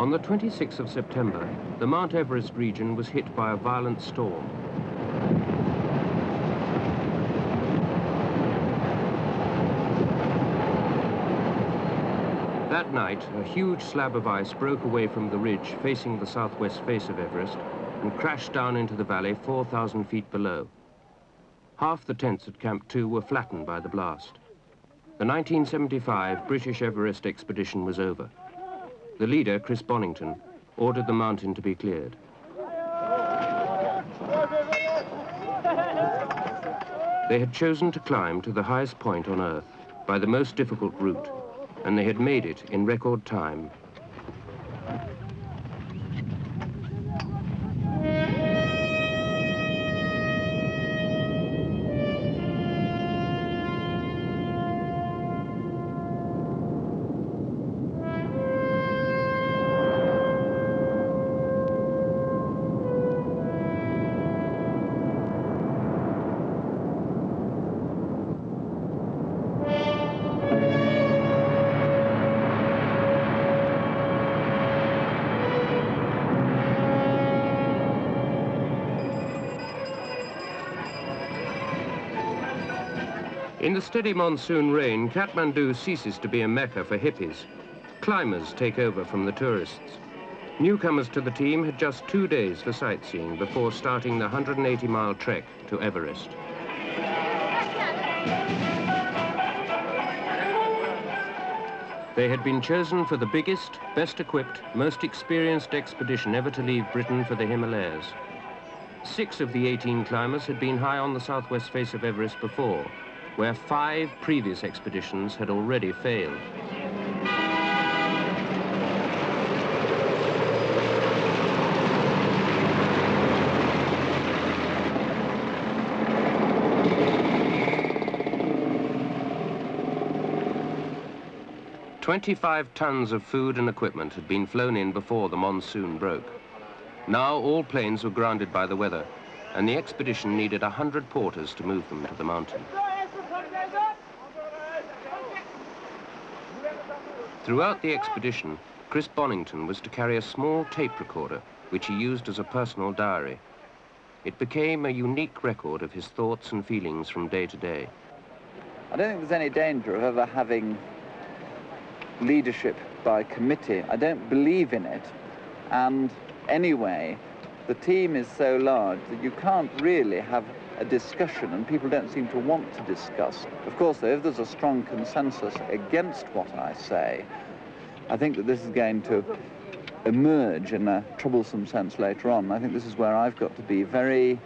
On the 26th of September, the Mount Everest region was hit by a violent storm. That night, a huge slab of ice broke away from the ridge facing the southwest face of Everest and crashed down into the valley 4,000 feet below. Half the tents at Camp 2 were flattened by the blast. The 1975 British Everest expedition was over. The leader, Chris Bonington, ordered the mountain to be cleared. They had chosen to climb to the highest point on Earth by the most difficult route, and they had made it in record time. In the steady monsoon rain, Kathmandu ceases to be a mecca for hippies. Climbers take over from the tourists. Newcomers to the team had just 2 days for sightseeing before starting the 180-mile trek to Everest. They had been chosen for the biggest, best equipped, most experienced expedition ever to leave Britain for the Himalayas. 6 of the 18 climbers had been high on the southwest face of Everest before, where 5 previous expeditions had already failed. "25 tons of food and equipment had been flown in before the monsoon broke. Now all planes were grounded by the weather, and the expedition needed 100 porters to move them to the mountain. Throughout the expedition, Chris Bonington was to carry a small tape recorder, which he used as a personal diary. It became a unique record of his thoughts and feelings from day to day. I don't think there's any danger of ever having leadership by committee. I don't believe in it. And anyway, the team is so large that you can't really have a discussion, and people don't seem to want to discuss. Of course, though, if there's a strong consensus against what I say, I think that this is going to emerge in a troublesome sense later on. I think this is where I've got to be very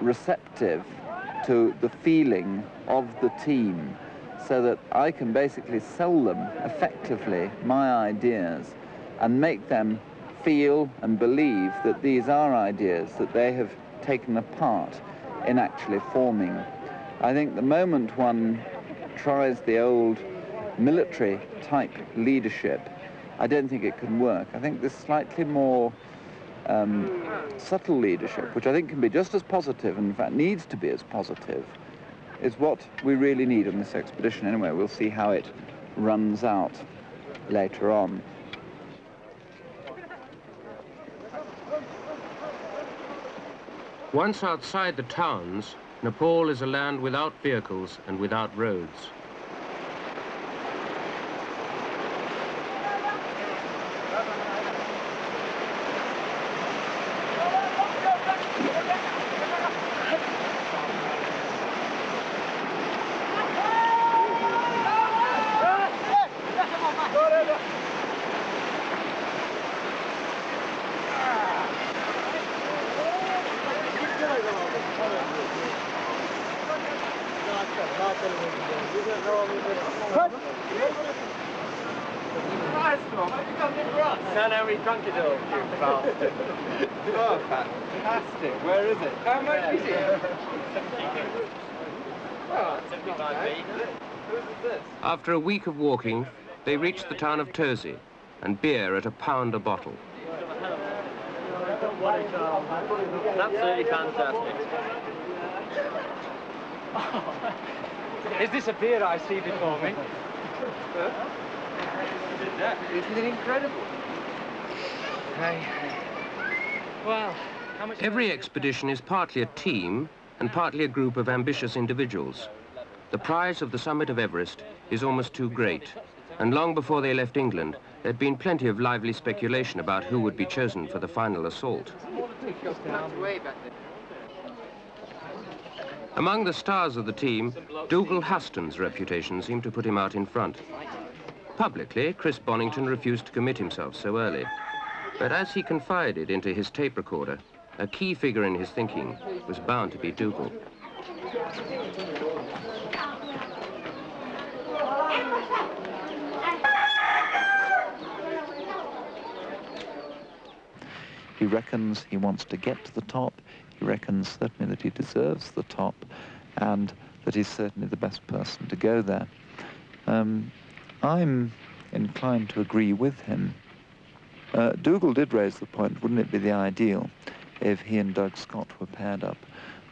receptive to the feeling of the team, so that I can basically sell them effectively my ideas and make them feel and believe that these are ideas that they have taken apart in actually forming. I think the moment one tries the old military type leadership, I don't think it can work. I think this slightly more subtle leadership, which I think can be just as positive, and in fact needs to be as positive, is what we really need on this expedition. Anyway, we'll see how it runs out later on. Once outside the towns, Nepal is a land without vehicles and without roads. No, we drunk it all, you bastard. Oh, fantastic. Where is it? How much is it? Oh, 75p. Whose is this? After a week of walking, they reached the town of Tosi, and beer at £1 a bottle. Absolutely fantastic. Is this a beer I see before me? Isn't it incredible? Okay. Well, how much... Every expedition is partly a team and partly a group of ambitious individuals. The prize of the summit of Everest is almost too great, and long before they left England, there'd been plenty of lively speculation about who would be chosen for the final assault. Among the stars of the team, Dougal Huston's reputation seemed to put him out in front. Publicly, Chris Bonington refused to commit himself so early. But as he confided into his tape recorder, a key figure in his thinking was bound to be Dougal. He reckons he wants to get to the top. He reckons certainly that he deserves the top and that he's certainly the best person to go there. I'm inclined to agree with him. Dougal did raise the point, wouldn't it be the ideal if he and Doug Scott were paired up?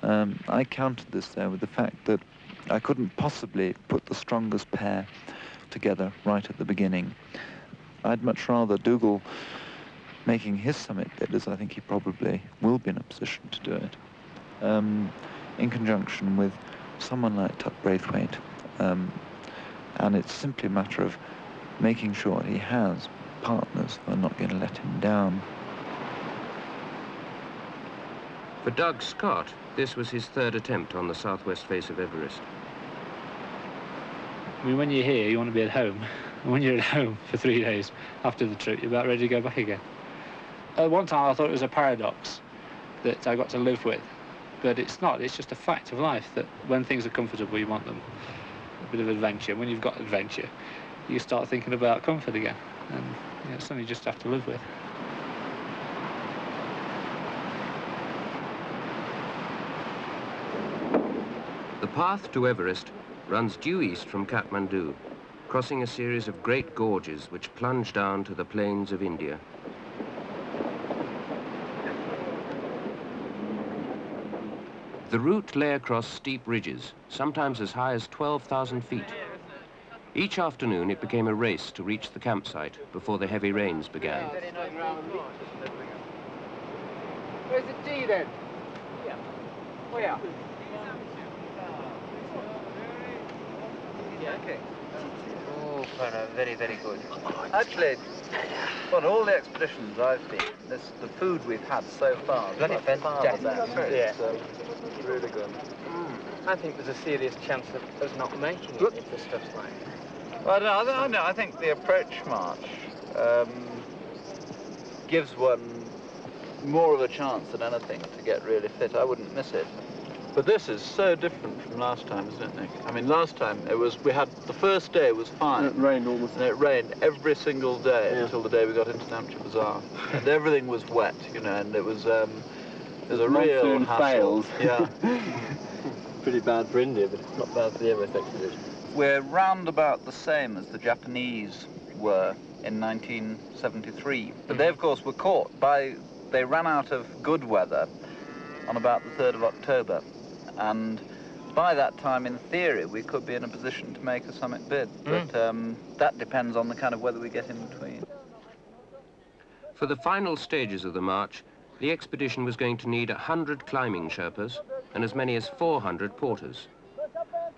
I countered this there with the fact that I couldn't possibly put the strongest pair together right at the beginning. I'd much rather Dougal making his summit bid, as I think he probably will be in a position to do it, in conjunction with someone like Tut Braithwaite. And it's simply a matter of making sure he has partners who are not going to let him down. For Doug Scott, this was his third attempt on the southwest face of Everest. I mean, when you're here, you want to be at home. And when you're at home for 3 days after the trip, you're about ready to go back again. At one time, I thought it was a paradox that I got to live with. But it's not. It's just a fact of life that when things are comfortable, you want them. A bit of adventure. When you've got adventure, you start thinking about comfort again. And it's something you just have to live with. The path to Everest runs due east from Kathmandu, crossing a series of great gorges which plunge down to the plains of India. The route lay across steep ridges, sometimes as high as 12,000 feet. Each afternoon it became a race to reach the campsite before the heavy rains began. Where's the tea then? Yeah. Where? Yeah, okay. Oh, very, very good. Actually, on all the expeditions I've been, the food we've had so far, Bloody fantastic. Yeah. It's really good. I think there's a serious chance of us not making it if the stuff's like that. Well, no, I think the approach march gives one more of a chance than anything to get really fit. I wouldn't miss it. But this is so different from last time, isn't it, Nick? I mean, last time we had the first day was fine. It rained almost. And it rained every single day until the day we got into Namche Bazaar. And everything was wet, you know, and it was a real hassle. Failed. Yeah. Pretty bad for India, but it's not bad for the Everest expedition. We're round about the same as the Japanese were in 1973. But they, of course, were caught they ran out of good weather on about the 3rd of October. And by that time, in theory, we could be in a position to make a summit bid. But that depends on the kind of weather we get in between. For the final stages of the march, the expedition was going to need 100 climbing Sherpas and as many as 400 porters.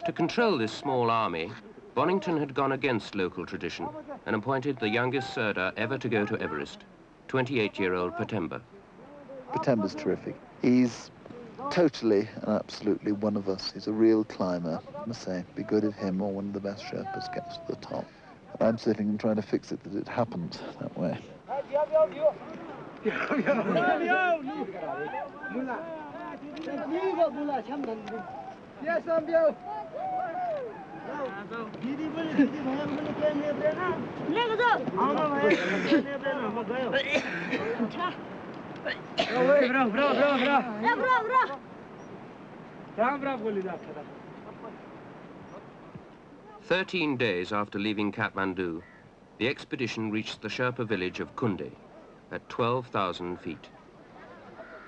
To control this small army, Bonington had gone against local tradition and appointed the youngest Sirdar ever to go to Everest, 28-year-old Patemba. Patemba's terrific. He's totally and absolutely one of us. He's a real climber. I must say, it'd be good if him or one of the best Sherpas gets to the top. I'm sitting and trying to fix it that it happens that way. Bra. 13 days after leaving Kathmandu, the expedition reached the Sherpa village of Kunde at 12,000 feet.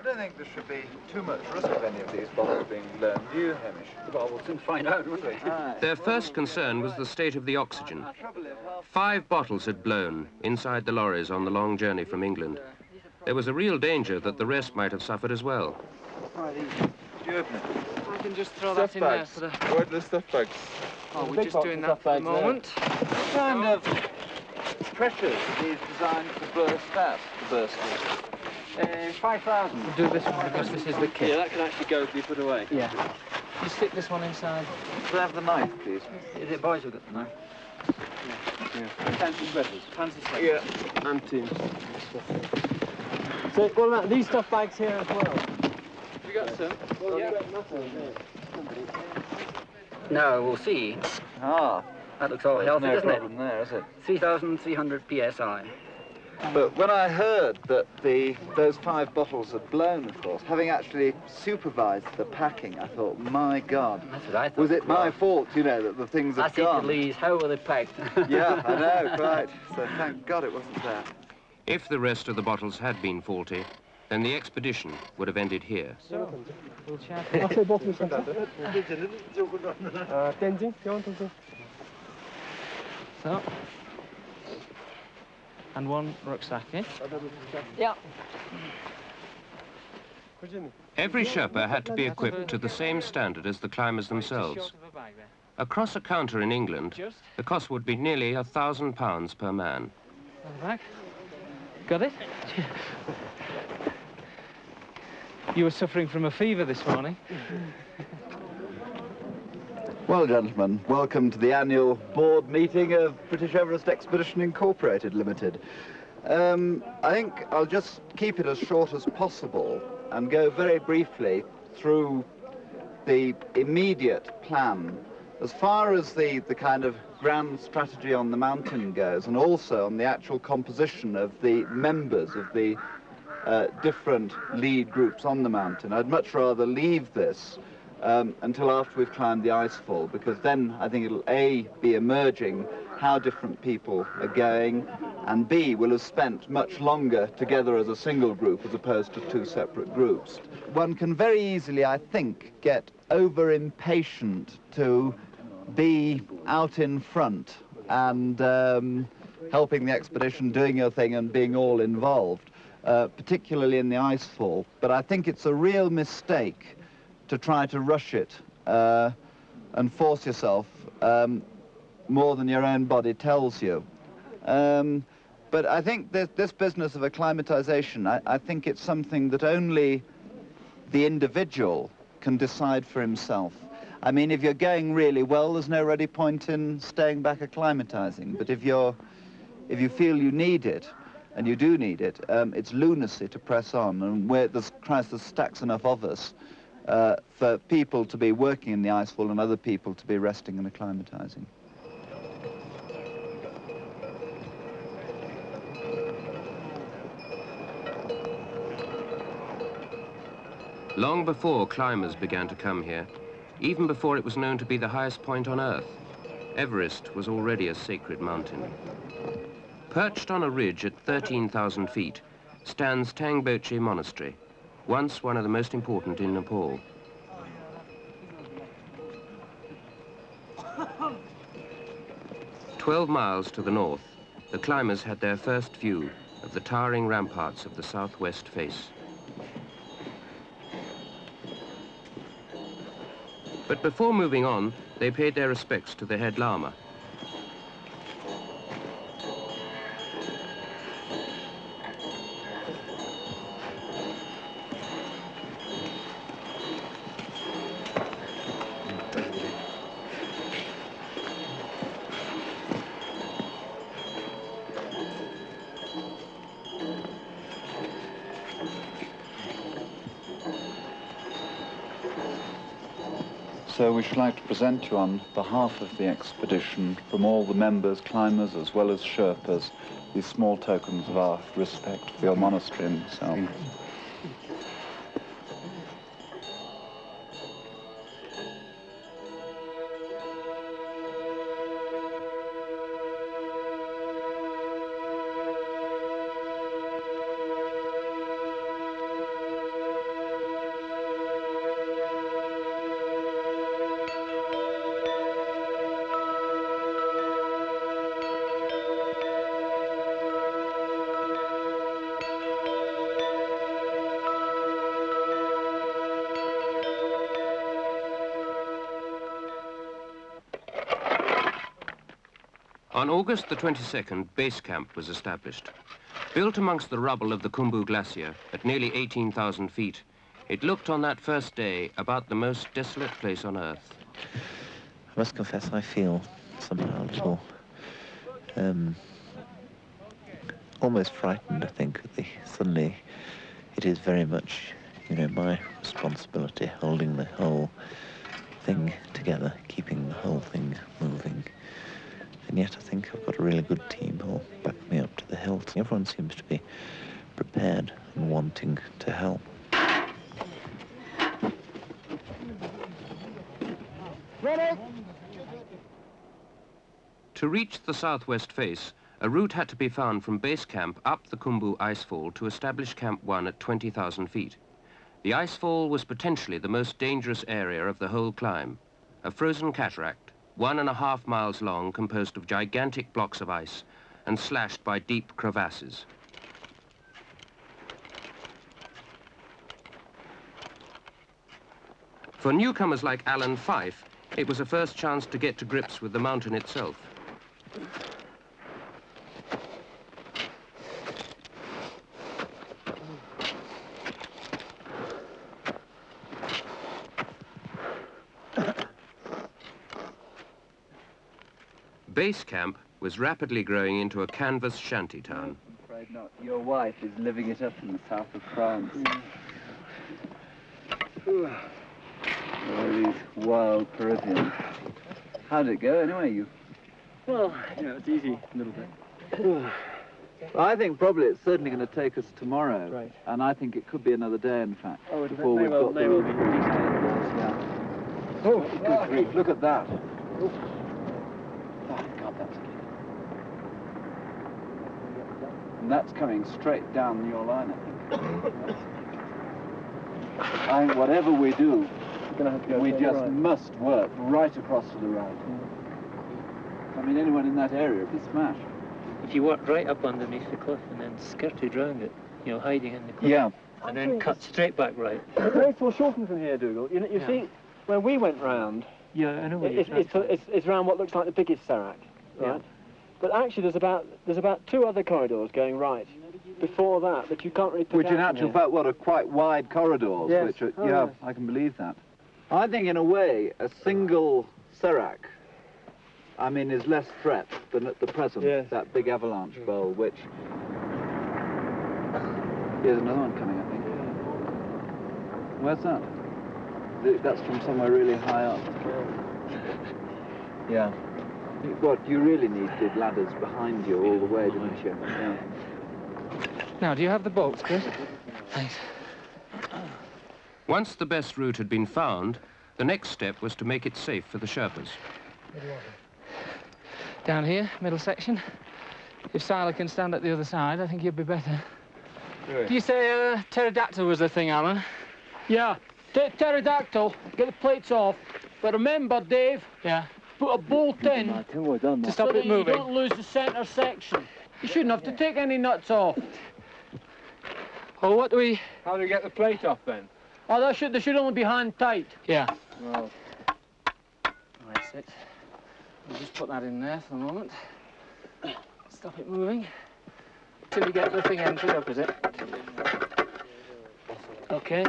I don't think there should be too much risk of any of these bottles being blown. Do you, Hamish? Well, we'll soon find out, won't we? Their first concern was the state of the oxygen. 5 bottles had blown inside the lorries on the long journey from England, There was a real danger that the rest might have suffered as well. Quite easy. Do you open it? I can just throw that in there for the... Where are the stuff bags? Oh, we're just doing that for the moment. What kind of pressures are these designed to burst at, the bursters? 5,000. We'll do this one because this is the kit. Yeah, that can actually go to be put away. Yeah. You stick this one inside. Could I have the knife, please? Is it boys who've got the knife? Fancy sweaters. Fancy stuff. Yeah. And teams. So, what about these stuff bags here as well? We got some. Well, Yeah. nothing. Now we'll see. Ah, That looks all healthy, no doesn't it? problem there, is it? 3,300 psi. But when I heard that those 5 bottles had blown, of course, having actually supervised the packing, I thought, my God, That's what I thought. was it my fault, you know, that the things had That's it, gone? Lees. How were they packed? Yeah, I know, right. So thank God it wasn't there. If the rest of the bottles had been faulty, then the expedition would have ended here. So, we'll chat. So. And one rucksack, eh? Yeah. Every Sherpa had to be equipped to the same standard as the climbers themselves. Across a counter in England, the cost would be nearly £1,000 per man. Back. Got it? You were suffering from a fever this morning. Well, gentlemen, welcome to the annual board meeting of British Everest Expedition Incorporated Limited. I think I'll just keep it as short as possible and go very briefly through the immediate plan as far as the kind of grand strategy on the mountain goes, and also on the actual composition of the members of the different lead groups on the mountain. I'd much rather leave this until after we've climbed the icefall, because then I think it'll A, be emerging how different people are going, and B, will have spent much longer together as a single group as opposed to 2 separate groups. One can very easily, I think, get over impatient to be out in front and helping the expedition, doing your thing and being all involved, particularly in the icefall. But I think it's a real mistake to try to rush it and force yourself more than your own body tells you. But I think this business of acclimatization, I think it's something that only the individual can decide for himself. I mean, if you're going really well, there's no ready point in staying back acclimatizing. But if you feel you need it, and you do need it, it's lunacy to press on. And where there's stacks enough of us for people to be working in the icefall and other people to be resting and acclimatizing. Long before climbers began to come here, even before it was known to be the highest point on Earth, Everest was already a sacred mountain. Perched on a ridge at 13,000 feet stands Tangboche Monastery, once one of the most important in Nepal. "12 miles to the north, the climbers had their first view of the towering ramparts of the southwest face. But before moving on, they paid their respects to the head lama. So we should like to present you on behalf of the expedition, from all the members, climbers, as well as Sherpas, these small tokens of our respect for your monastery and yourself. On August the 22nd, base camp was established. Built amongst the rubble of the Khumbu Glacier at nearly 18,000 feet, it looked on that first day about the most desolate place on Earth. I must confess I feel somehow a little, almost frightened, I think. Suddenly it is very much, you know, my responsibility holding the whole thing together, keeping the whole thing moving. And yet I think I've got a really good team who'll back me up to the hilt. Everyone seems to be prepared and wanting to help. Ready? To reach the southwest face, a route had to be found from base camp up the Khumbu icefall to establish Camp 1 at 20,000 feet. The icefall was potentially the most dangerous area of the whole climb, a frozen cataract, 1.5 miles long, composed of gigantic blocks of ice and slashed by deep crevasses. For newcomers like Alan Fife, it was a first chance to get to grips with the mountain itself. Base camp was rapidly growing into a canvas shanty town. I'm afraid not. Your wife is living it up in the south of France. Oh, these wild Parisians. How'd it go anyway? Well, you know, it's easy a little bit. Well, I think probably it's certainly going to take us tomorrow. Right. And I think it could be another day, in fact. Oh, before we've got the yeah. Oh, good grief, look at that. Oh, God, that's good. And that's coming straight down your line, I think. I think whatever we do, we just must work right across to the right. I mean, anyone in that area would be smashed. If you work right up underneath the cliff and then skirted round it, you know, hiding in the cliff. Yeah. And then cut straight back right. It's very foreshortened from here, Dougal. You see, when we went round, Yeah, I know. it's round what looks like the biggest Serac, right? Yeah. But actually, there's about 2 other corridors going right before that you can't really pick Which in out from actual here. fact, what are quite wide corridors, Yes. which are, Oh, yeah, yes. I can believe that. I think in a way, a single Serac, I mean, is less threat than at the present, Yes. that big avalanche bowl, which... Here's another one coming, I think. Where's that? That's from somewhere really high up. Yeah. You really needed ladders behind you all the way, didn't you? Yeah. Now, do you have the bolts, Chris? Thanks. Once the best route had been found, the next step was to make it safe for the Sherpas. Down here, middle section. If Siler can stand at the other side, I think he'll be better. Good. Do you say pterodactyl was the thing, Alan? Yeah, pterodactyl, get the plates off. But remember, Dave, Yeah. put a bolt in To stop so that it moving. you don't lose the centre section. You shouldn't have to take any nuts off. Oh, what do we... How do you get the plate off, then? Oh, they should only be hand tight. Yeah. Well, That's it. We'll just put that in there for a moment. Stop it moving. Till you get the thing entered up, is it? Okay.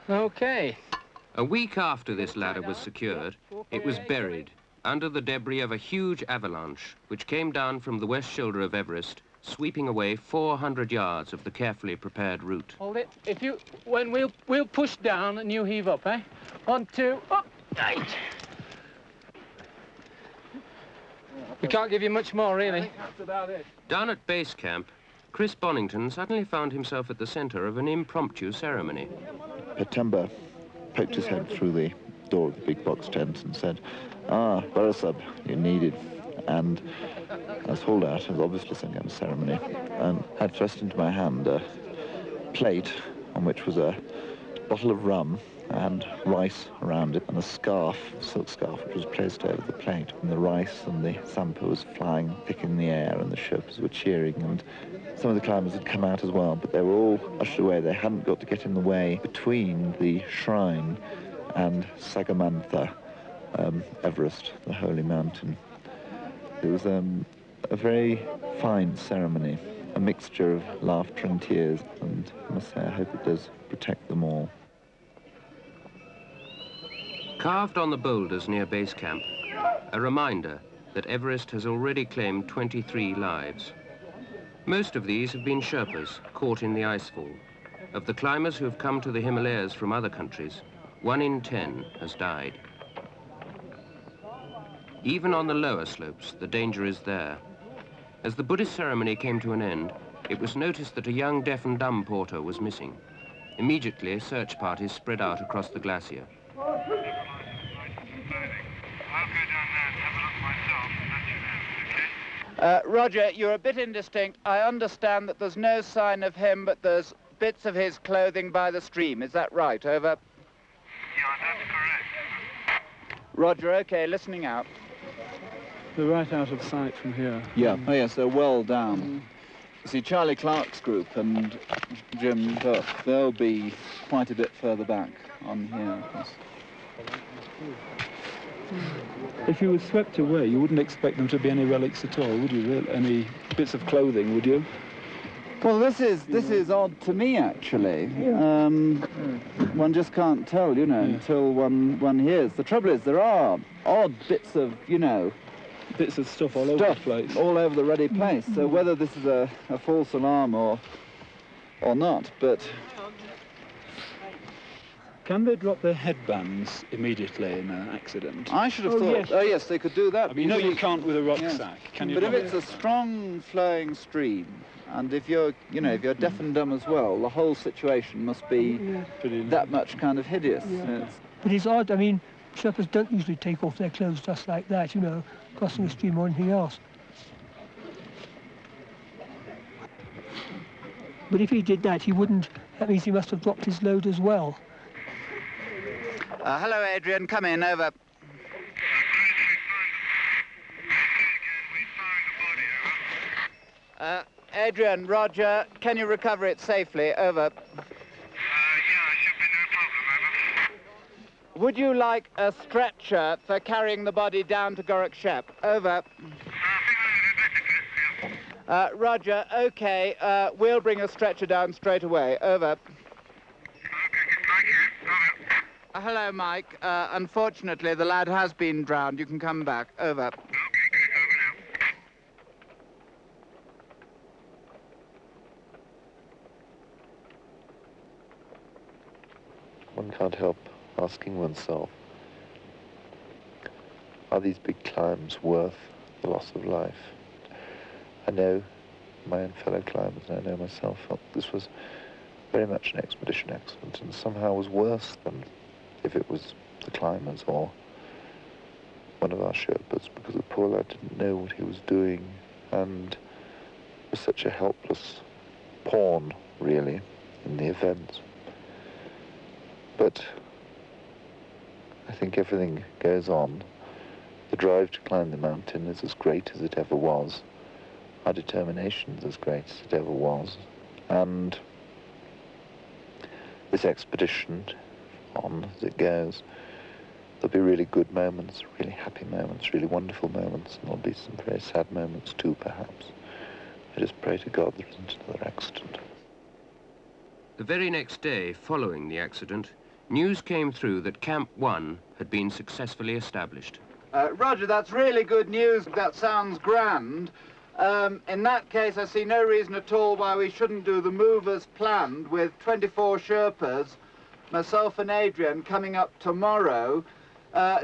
Okay. A week after this ladder was secured, it was buried under the debris of a huge avalanche which came down from the west shoulder of Everest, sweeping away 400 yards of the carefully prepared route. Hold it. When we'll push down and you heave up, eh? 1, 2, up, right. We can't give you much more, really. that's about it. Down at base camp, Chris Bonington suddenly found himself at the center of an impromptu ceremony. Petemba poked his head through the door of the big box tent and said, "Ah, Barasab, you're needed." And I was hauled out. I was obviously some kind of ceremony, and had thrust into my hand a plate on which was a bottle of rum and rice around it, and a scarf, silk scarf, which was placed over the plate. And the rice and the sampa was flying thick in the air, and the Sherpas were cheering, and some of the climbers had come out as well, but they were all ushered away. They hadn't got to get in the way between the shrine and Sagamantha, Everest, the holy mountain. It was a very fine ceremony, a mixture of laughter and tears, and I must say I hope it does protect them all. Carved on the boulders near base camp, a reminder that Everest has already claimed 23 lives. Most of these have been Sherpas caught in the icefall. Of the climbers who have come to the Himalayas from other countries, 1 in 10 has died. Even on the lower slopes, the danger is there. As the Buddhist ceremony came to an end, it was noticed that a young deaf and dumb porter was missing. Immediately, search parties spread out across the glacier. Roger, you're a bit indistinct. I understand that there's no sign of him, but there's bits of his clothing by the stream. Is that right? Over. Yeah, that's correct. Roger, okay, listening out. They're right out of sight from here. Yeah, oh yes, they're well down. See, Charlie Clark's group and Jim Duff, they'll be quite a bit further back on here. If you were swept away, you wouldn't expect them to be any relics at all, would you? Really? Any bits of clothing, would you? Well, this is odd to me, actually. One just can't tell, you know, until one hears. The trouble is, there are odd bits of, you know, bits of stuff all over the place. All over the ruddy place. So whether this is a false alarm or not, but... Can they drop their headbands immediately in an accident? I should have thought... Yes. Oh, yes, they could do that. I mean, you know you can't with a rucksack, can you? But if it's a strong flowing stream, and if you're, you know, if you're deaf and dumb as well, the whole situation must be that much kind of hideous. Yeah. But it's odd, I mean, Sherpas don't usually take off their clothes just like that, you know, crossing a stream or anything else. But if he did that, he wouldn't, that means he must have dropped his load as well. Hello, Adrian, come in, over. Adrian, Roger, can you recover it safely? Over. Yeah, should be no problem, over. Would you like a stretcher for carrying the body down to Gorak Shep? Over. Roger, okay, we'll bring a stretcher down straight away. Over. Hello, Mike. Unfortunately, the lad has been drowned. You can come back. Over. Okay, good. Over now. One can't help asking oneself, are these big climbs worth the loss of life? I know my own fellow climbers, and I know myself, felt this was very much an expedition accident, and somehow was worse than if it was the climbers or one of our Sherpas, because the poor lad didn't know what he was doing and was such a helpless pawn, really, in the event. But I think everything goes on. The drive to climb the mountain is as great as it ever was. Our determination is as great as it ever was. And this expedition, on as it goes, there'll be really good moments, really happy moments, really wonderful moments, and there'll be some very sad moments too, perhaps. I just pray to God there isn't another accident. The very next day, following the accident, news came through that Camp 1 had been successfully established. Roger, that's really good news. That sounds grand. In that case, I see no reason at all why we shouldn't do the move as planned with 24 Sherpas, myself and Adrian coming up tomorrow.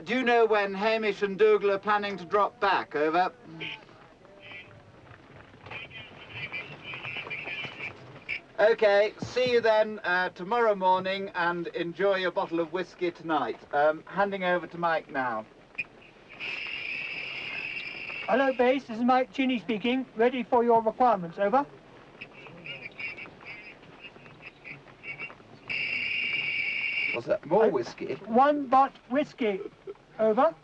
Do you know when Hamish and Dougal are planning to drop back? Over. Okay, see you then tomorrow morning, and enjoy your bottle of whiskey tonight. Handing over to Mike now. Hello, base, this is Mike Cheney speaking. Ready for your requirements, over. What's that? More whiskey? 1 bot whiskey. Over.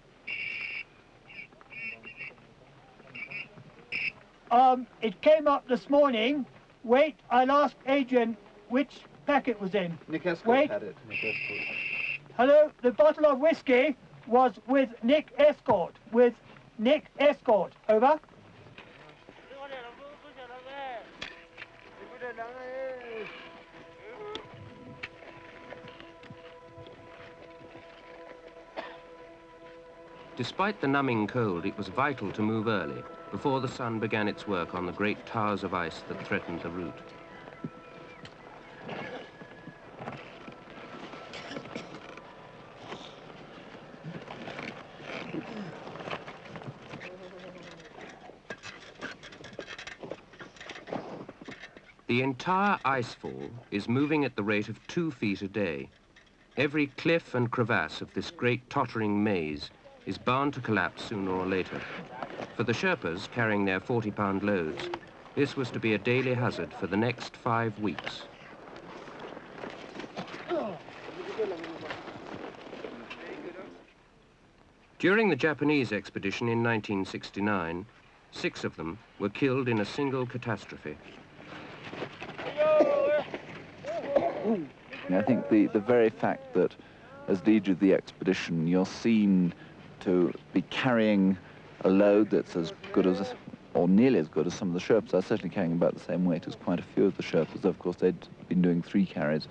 It came up this morning. Wait, I'll ask Adrian which packet was in. Nick Escort Wait. had it. Hello, the bottle of whiskey was with Nick Escort. With Nick Escort. Over. Despite the numbing cold, it was vital to move early, before the sun began its work on the great towers of ice that threatened the route. The entire icefall is moving at the rate of 2 feet a day. Every cliff and crevasse of this great tottering maze is bound to collapse sooner or later. For the Sherpas carrying their 40-pound loads, this was to be a daily hazard for the next 5 weeks. During the Japanese expedition in 1969, 6 of them were killed in a single catastrophe. I think the very fact that as leader of the expedition you're seen to be carrying a load that's as good as, or nearly as good as some of the Sherpas, are certainly carrying about the same weight as quite a few of the Sherpas. Of course, they'd been doing 3 carries.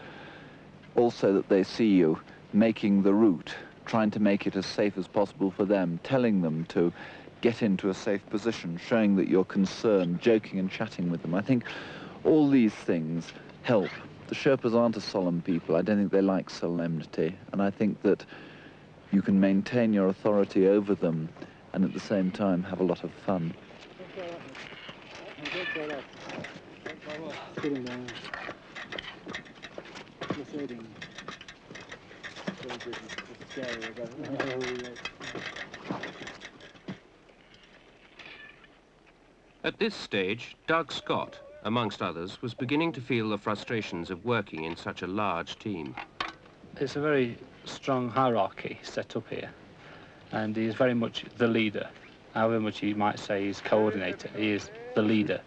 Also that they see you making the route, trying to make it as safe as possible for them, telling them to get into a safe position, showing that you're concerned, joking and chatting with them. I think all these things help. The Sherpas aren't a solemn people. I don't think they like solemnity, and I think that you can maintain your authority over them and at the same time have a lot of fun. At this stage, Doug Scott, amongst others, was beginning to feel the frustrations of working in such a large team. It's a very strong hierarchy set up here, and he is very much the leader. However much you might say he's coordinator, he is the leader.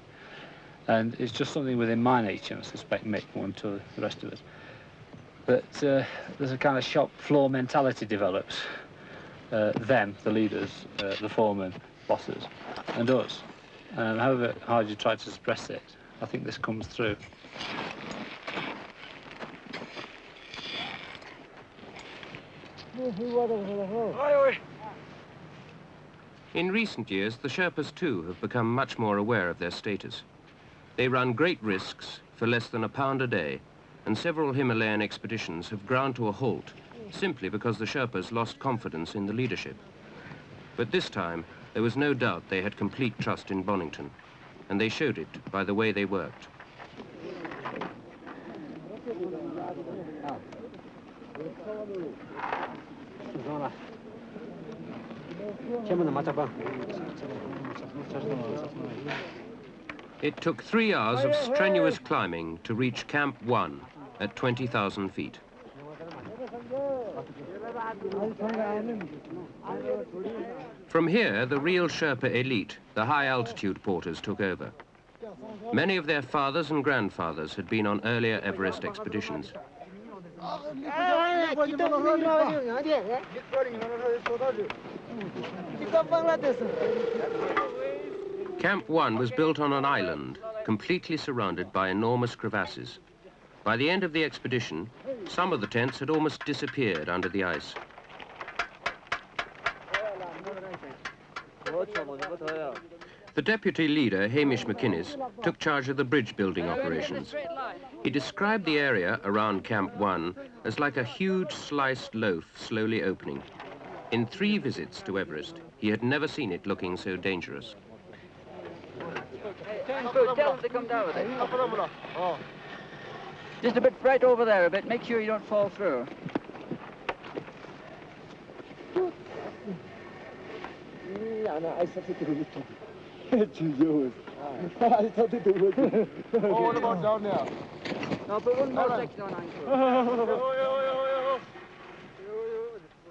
And it's just something within my nature, and I suspect Mick one to the rest of us. But there's a kind of shop floor mentality develops. Them, the leaders, the foremen, bosses, and us. And however hard you try to suppress it, I think this comes through. In recent years, the Sherpas too have become much more aware of their status. They run great risks for less than £1 a day, and several Himalayan expeditions have ground to a halt simply because the Sherpas lost confidence in the leadership. But this time, there was no doubt they had complete trust in Bonington, and they showed it by the way they worked. It took 3 hours of strenuous climbing to reach Camp 1 at 20,000 feet. From here, the real Sherpa elite, the high-altitude porters, took over. Many of their fathers and grandfathers had been on earlier Everest expeditions. Camp 1 was built on an island, completely surrounded by enormous crevasses. By the end of the expedition, some of the tents had almost disappeared under the ice. The deputy leader, Hamish McInnes, took charge of the bridge building operations. He described the area around Camp 1 as like a huge sliced loaf slowly opening. In 3 visits to Everest, he had never seen it looking so dangerous. Tell them to come down with it. Just a bit right over there a bit. Make sure you don't fall through. What about down there? No, put one more section on ankle.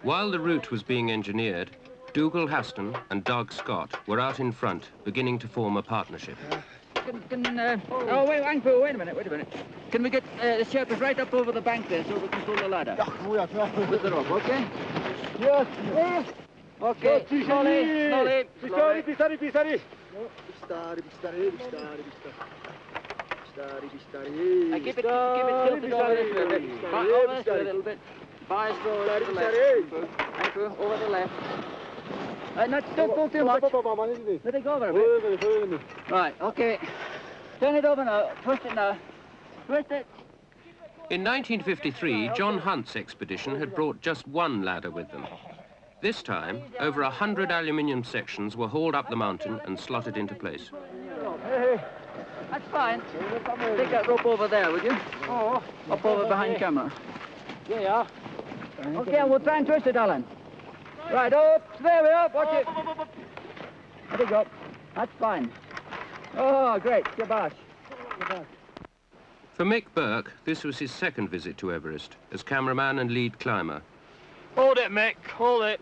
While the route was being engineered, Dougal Haston and Doug Scott were out in front, beginning to form a partnership. Oh, wait a minute. Can we get the Sherpas right up over the bank there so we can pull the ladder? With the rope, okay? Yes. Okay, slowly. Keep it tilted over this way a bit. Over this way a little bit. Bias forward to the left. Thank you. Over the left. Don't go too much. Let it go over a bit. Right, okay. Turn it over now. Twist it now. Twist it. In 1953, John Hunt's expedition had brought just one ladder with them. This time, over 100 aluminium sections were hauled up the mountain and slotted into place. That's fine. Take that rope over there, would you? Oh. Up over behind camera. Yeah. Okay, we'll try and twist it, Alan. Right, up. There we are. Watch it. There you go. That's fine. Oh, great. Shabash. For Mick Burke, this was his second visit to Everest as cameraman and lead climber. Hold it, Mick. Hold it.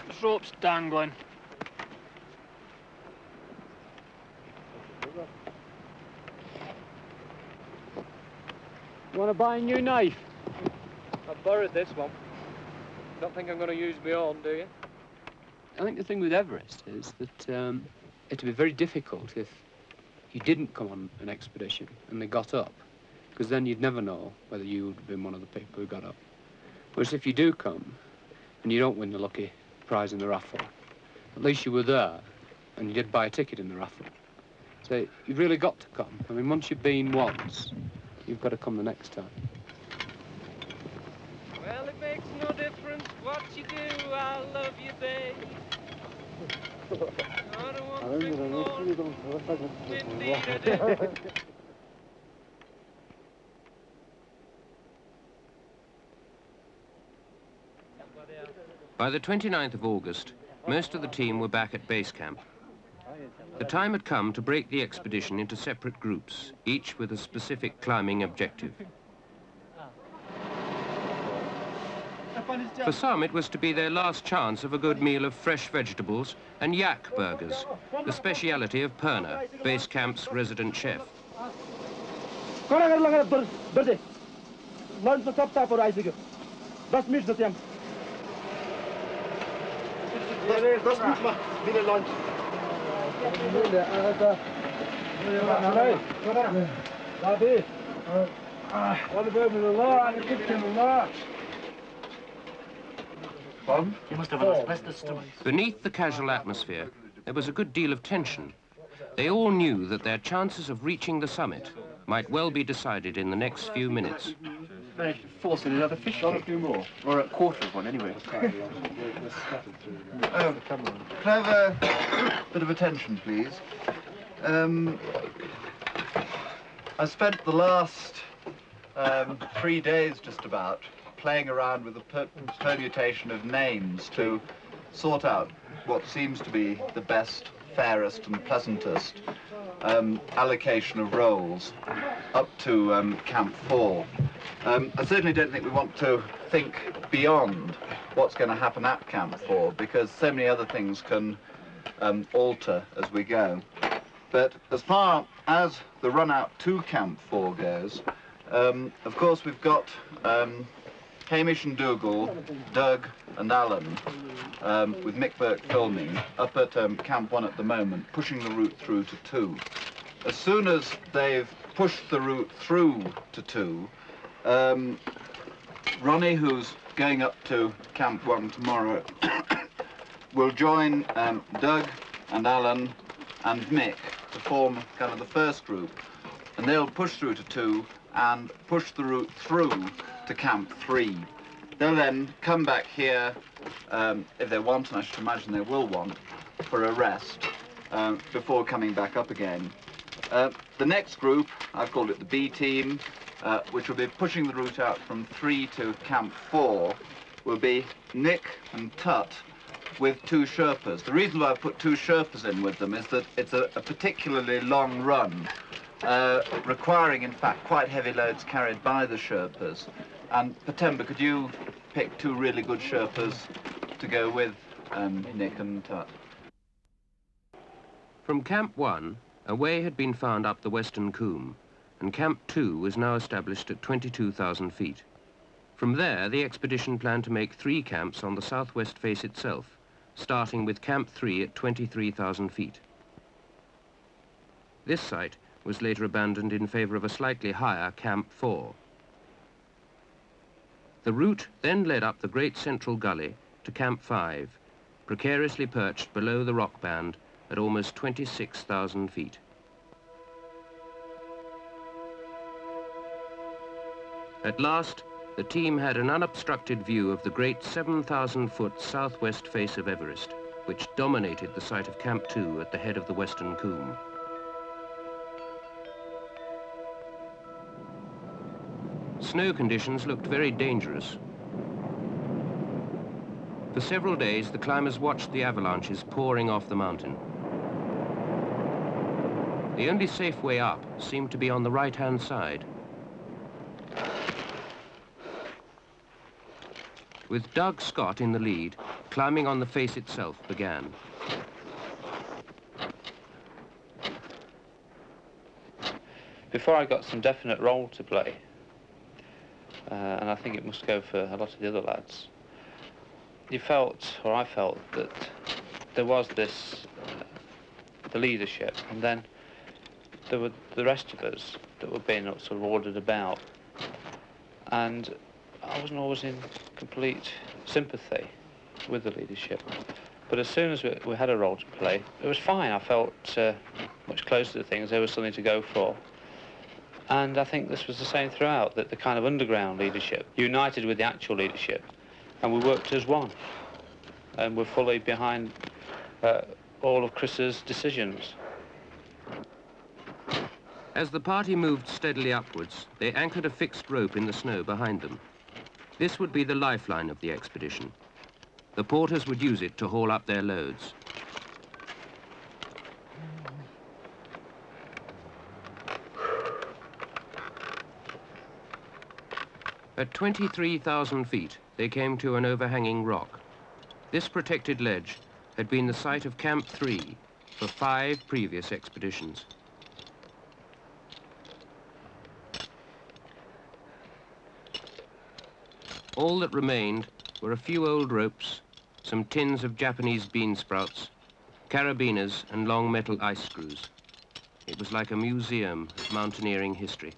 This rope's dangling. You want to buy a new knife? I've borrowed this one. Don't think I'm going to use my own, do you? I think the thing with Everest is that it'd be very difficult if you didn't come on an expedition and they got up, because then you'd never know whether you would have been one of the people who got up. Whereas if you do come and you don't win the lucky prize in the raffle, at least you were there and you did buy a ticket in the raffle. So you've really got to come. I mean, once you've been once, you've got to come the next time. Well, it makes no difference what you do. I love you, babe. I don't want to drink more. Indeed I do. By the 29th of August, most of the team were back at base camp. The time had come to break the expedition into separate groups, each with a specific climbing objective. For some, it was to be their last chance of a good meal of fresh vegetables and yak burgers, the speciality of Perna, base camp's resident chef. Beneath the casual atmosphere, there was a good deal of tension. They all knew that their chances of reaching the summit might well be decided in the next few minutes. Managed to force in another fish cake. A few more. Or a quarter of one, anyway. Oh, clever bit of attention, please. I spent the last 3 days just about playing around with a permutation of names to sort out what seems to be the best, fairest and pleasantest allocation of roles up to Camp 4. I certainly don't think we want to think beyond what's going to happen at Camp 4, because so many other things can alter as we go. But as far as the run out to Camp 4 goes, of course we've got Hamish and Dougal, Doug and Alan, with Mick Burke filming, up at Camp 1 at the moment, pushing the route through to 2. As soon as they've pushed the route through to 2, Ronnie, who's going up to Camp 1 tomorrow, will join Doug and Alan and Mick to form kind of the first group, and they'll push through to 2 and push the route through to Camp 3. They'll then come back here, if they want, and I should imagine they will want, for a rest before coming back up again. The next group, I've called it the B team, which will be pushing the route out from 3 to Camp 4, will be Nick and Tut with 2 Sherpas. The reason why I've put 2 Sherpas in with them is that it's a particularly long run, requiring, in fact, quite heavy loads carried by the Sherpas. And Patemba, could you picked two really good Sherpas to go with Nick and Tut. From Camp 1, a way had been found up the Western Coombe, and Camp 2 was now established at 22,000 feet. From there, the expedition planned to make 3 camps on the southwest face itself, starting with Camp 3 at 23,000 feet. This site was later abandoned in favour of a slightly higher Camp 4. The route then led up the Great Central Gully to Camp 5, precariously perched below the rock band at almost 26,000 feet. At last, the team had an unobstructed view of the great 7,000-foot southwest face of Everest, which dominated the site of Camp 2 at the head of the Western Coombe. Snow conditions looked very dangerous. For several days, the climbers watched the avalanches pouring off the mountain. The only safe way up seemed to be on the right-hand side. With Doug Scott in the lead, climbing on the face itself began. Before I got some definite role to play, and I think it must go for a lot of the other lads, you felt, or I felt, that there was this, the leadership, and then there were the rest of us that were being sort of ordered about. And I wasn't always in complete sympathy with the leadership. But as soon as we had a role to play, it was fine. I felt much closer to things. There was something to go for. And I think this was the same throughout, that the kind of underground leadership united with the actual leadership, and we worked as one. And we're fully behind all of Chris's decisions. As the party moved steadily upwards, they anchored a fixed rope in the snow behind them. This would be the lifeline of the expedition. The porters would use it to haul up their loads. At 23,000 feet, they came to an overhanging rock. This protected ledge had been the site of Camp 3 for 5 previous expeditions. All that remained were a few old ropes, some tins of Japanese bean sprouts, carabiners and long metal ice screws. It was like a museum of mountaineering history.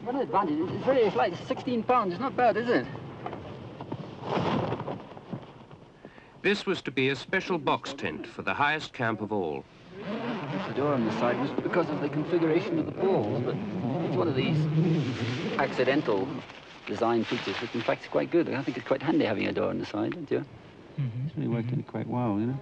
What an advantage. It's very light. It's 16 pounds. It's not bad, is it? This was to be a special box tent for the highest camp of all. The door on the side was because of the configuration of the poles, but it's one of these accidental design features, which in fact is quite good. I think it's quite handy having a door on the side, don't you? Mm-hmm. It's really worked in quite well, you know.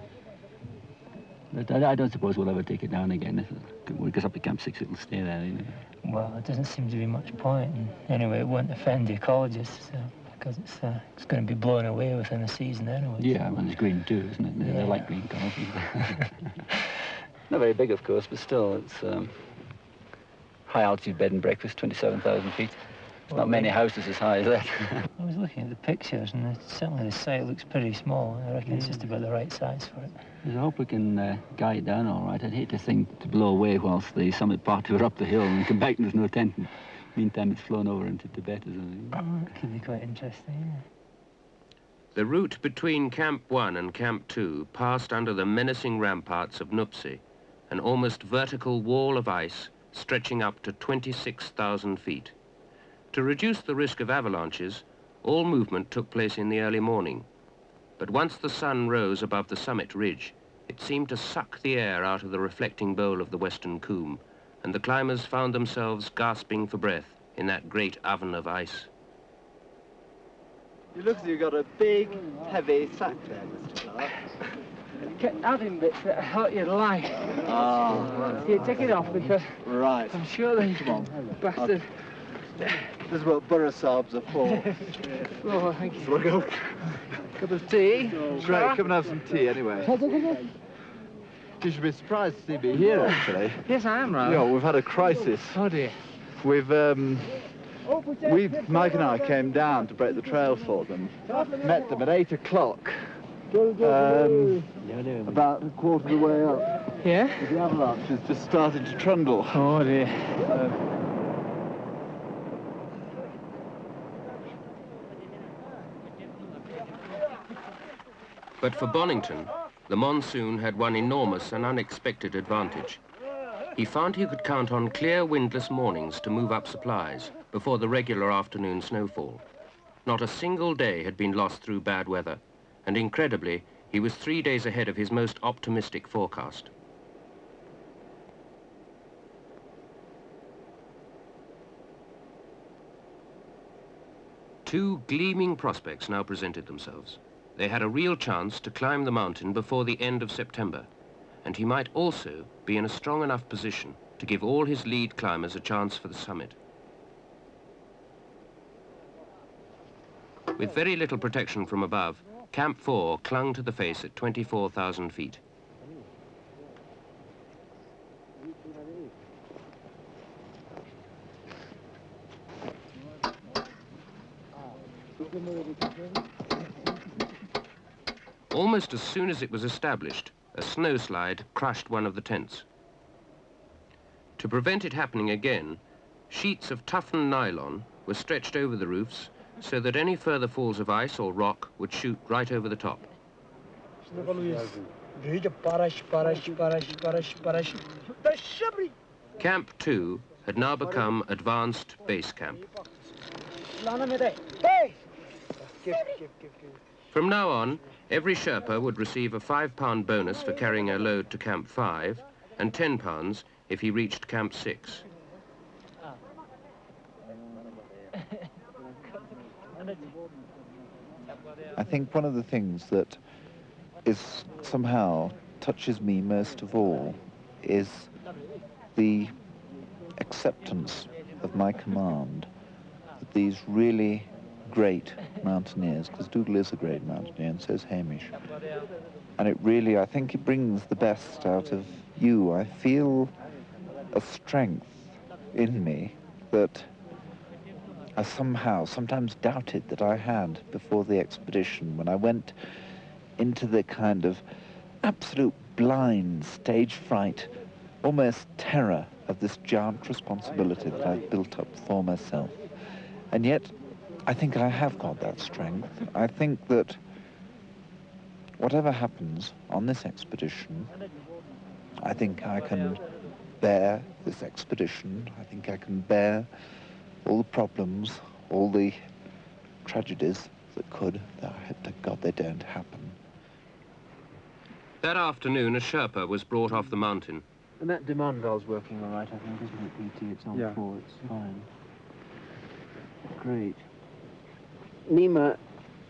But I don't suppose we'll ever take it down again. If it goes up to Camp 6, it'll stay there, you know. Well, it doesn't seem to be much point. And anyway, it won't offend the ecologists because it's going to be blown away within a season anyway. Yeah, and it's green too, isn't it? Yeah. They like green colours. Not very big, of course, but still, it's high altitude bed and breakfast, 27,000 feet. Well, not many houses as high as that. I was looking at the pictures, and certainly the site looks pretty small. I reckon it's just about the right size for it. I hope we can guide it down all right. I'd hate to think to blow away whilst the summit party were up the hill and come back and there's no tent. Meantime, it's flown over into Tibet or something. Oh, it could be quite interesting, yeah. The route between Camp 1 and Camp 2 passed under the menacing ramparts of Nuptse, an almost vertical wall of ice stretching up to 26,000 feet. To reduce the risk of avalanches, all movement took place in the early morning. But once the sun rose above the summit ridge, it seemed to suck the air out of the reflecting bowl of the Western Coombe, and the climbers found themselves gasping for breath in that great oven of ice. You look as you've got a big, heavy sack there, Mr. Clark. Kept adding bits that I thought you'd like. Oh. So you take it off because right. I'm sure they bastard. This is what Burrasabs are for. Oh, thank you. Cup of tea. Great, come and have some tea anyway. You should be surprised to see me here, actually. Yes, I am, right. You know, we've had a crisis. Oh, dear. We've Mike and I came down to break the trail for them. Met them at 8 o'clock. About a quarter of the way up. Yeah? The avalanche has just started to trundle. Oh dear. But for Bonington, the monsoon had one enormous and unexpected advantage. He found he could count on clear, windless mornings to move up supplies before the regular afternoon snowfall. Not a single day had been lost through bad weather, and incredibly, he was 3 days ahead of his most optimistic forecast. Two gleaming prospects now presented themselves. They had a real chance to climb the mountain before the end of September, and he might also be in a strong enough position to give all his lead climbers a chance for the summit. With very little protection from above, Camp 4 clung to the face at 24,000 feet. Almost as soon as it was established, a snowslide crushed one of the tents. To prevent it happening again, sheets of toughened nylon were stretched over the roofs so that any further falls of ice or rock would shoot right over the top. Camp 2 had now become advanced base camp. From now on, every Sherpa would receive a £5 bonus for carrying a load to Camp 5 and £10 if he reached Camp 6. I think one of the things that is somehow touches me most of all is the acceptance of my command that these really great mountaineers, because Dougal is a great mountaineer and so is Hamish, and it really, I think it brings the best out of you. I feel a strength in me that I somehow sometimes doubted that I had before the expedition, when I went into the kind of absolute blind stage fright, almost terror of this giant responsibility that I've built up for myself. And yet, I think I have got that strength. I think that whatever happens on this expedition, I think I can bear this expedition. I think I can bear all the problems, all the tragedies that could, that God, they don't happen. That afternoon, a Sherpa was brought off the mountain. And that demand valve's working all right, I think, isn't it, PT? It's on 4, it's fine. Great. Nima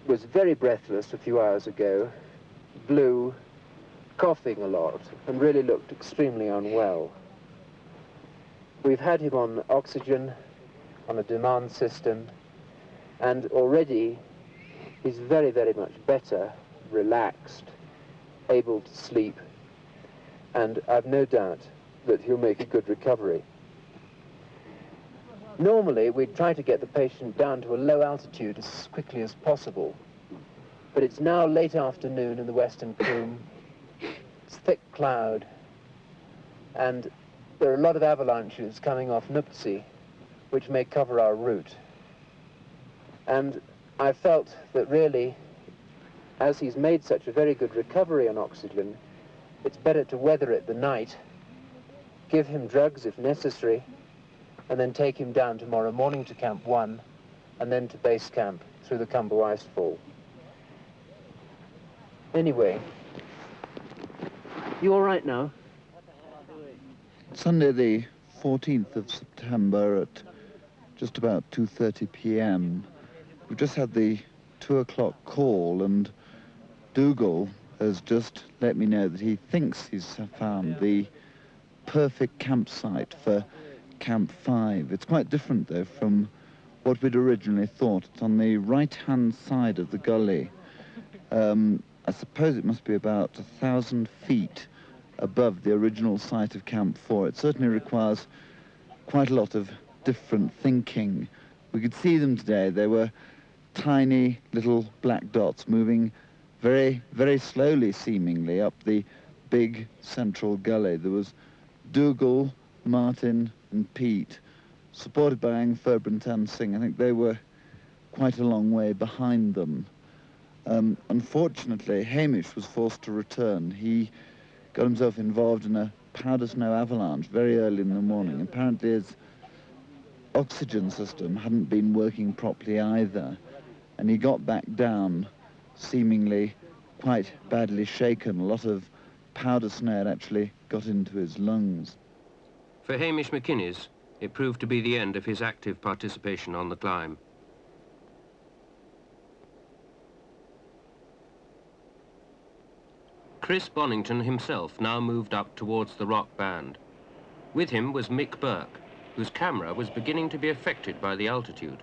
was very breathless a few hours ago, blue, coughing a lot, and really looked extremely unwell. We've had him on oxygen, on a demand system, and already he's very, very much better, relaxed, able to sleep, and I've no doubt that he'll make a good recovery. Normally, we'd try to get the patient down to a low altitude as quickly as possible, but it's now late afternoon in the Western Cwm. It's thick cloud, and there are a lot of avalanches coming off Nuptse, which may cover our route. And I felt that really, as he's made such a very good recovery on oxygen, it's better to weather it the night, give him drugs if necessary, and then take him down tomorrow morning to Camp 1, and then to base camp through the Khumbu Icefall. Anyway, you all right now? Sunday the 14th of September at just about 2:30 p.m. We've just had the 2 o'clock call, and Dougal has just let me know that he thinks he's found the perfect campsite for Camp 5. It's quite different, though, from what we'd originally thought. It's on the right-hand side of the gully. I suppose it must be about 1,000 feet above the original site of Camp 4. It certainly requires quite a lot of different thinking We could see them today. They were tiny little black dots moving very, very slowly, seemingly, up the big central gully. There was Dougal, Martin and Pete, supported by Ang Ferber and Tan Singh. I think they were quite a long way behind them. Unfortunately, Hamish was forced to return. He got himself involved in a powder snow avalanche very early in the morning. Apparently his oxygen system hadn't been working properly either, and he got back down seemingly quite badly shaken. A lot of powder snow had actually got into his lungs. For Hamish McInnes, it proved to be the end of his active participation on the climb. Chris Bonington himself now moved up towards the rock band. With him was Mick Burke, whose camera was beginning to be affected by the altitude.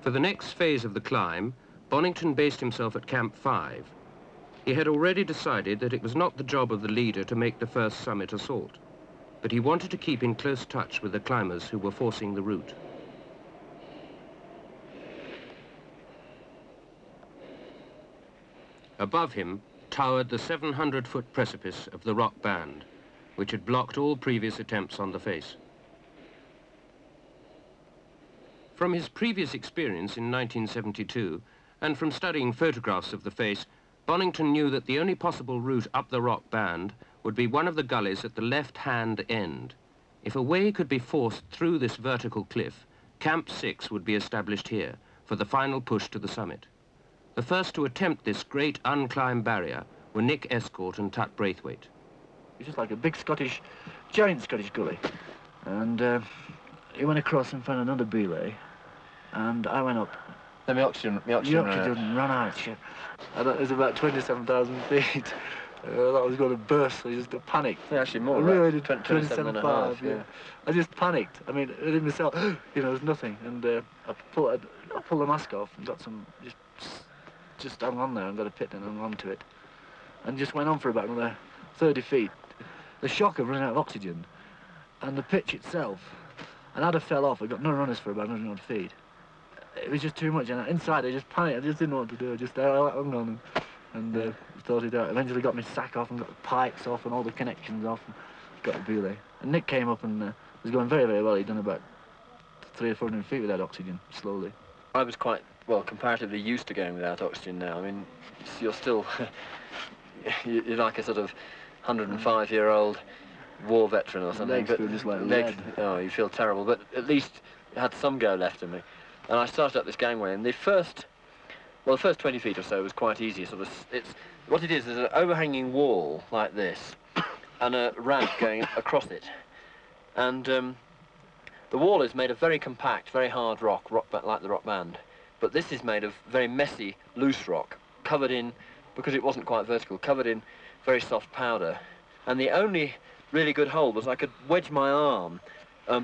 For the next phase of the climb, Bonington based himself at Camp 5. He had already decided that it was not the job of the leader to make the first summit assault, but he wanted to keep in close touch with the climbers who were forcing the route. Above him towered the 700-foot precipice of the rock band, which had blocked all previous attempts on the face. From his previous experience in 1972, and from studying photographs of the face, Bonington knew that the only possible route up the rock band would be one of the gullies at the left-hand end. If a way could be forced through this vertical cliff, Camp 6 would be established here for the final push to the summit. The first to attempt this great unclimbed barrier were Nick Escort and Tut Braithwaite. It's just like a big giant Scottish gully. And he went across and found another belay, and I went up. Then the oxygen ran out. Shit. And it was about 27,000 feet. That was going to burst, so I just panicked. Yeah, actually more, really, right? 27.5, yeah. I just panicked. I mean, I didn't myself, you know, there's nothing. And I pulled the mask off and got some, just hung on there and got a pit and hung on to it. And just went on for about another 30 feet. The shock of running out of oxygen and the pitch itself. And I'd have fell off. I got no runners for about 100 feet. It was just too much. And inside, I just panicked. I just didn't know what to do. I hung on and thought it out. Eventually got my sack off and got the pikes off and all the connections off and got a belay. And Nick came up and was going very, very well. He'd done about 300 or 400 feet without oxygen, slowly. I was quite, well, comparatively used to going without oxygen now. I mean, you're still, you're like a sort of 105-year-old war veteran or something. Legs feel just like lead. Oh, you feel terrible, but at least it had some go left in me. And I started up this gangway, and the first 20 feet or so was quite easy. Sort of, what it is an overhanging wall like this, and a ramp going across it. And the wall is made of very compact, very hard rock like the rock band. But this is made of very messy, loose rock, covered in, because it wasn't quite vertical, covered in very soft powder. And the only really good hold was I could wedge my arm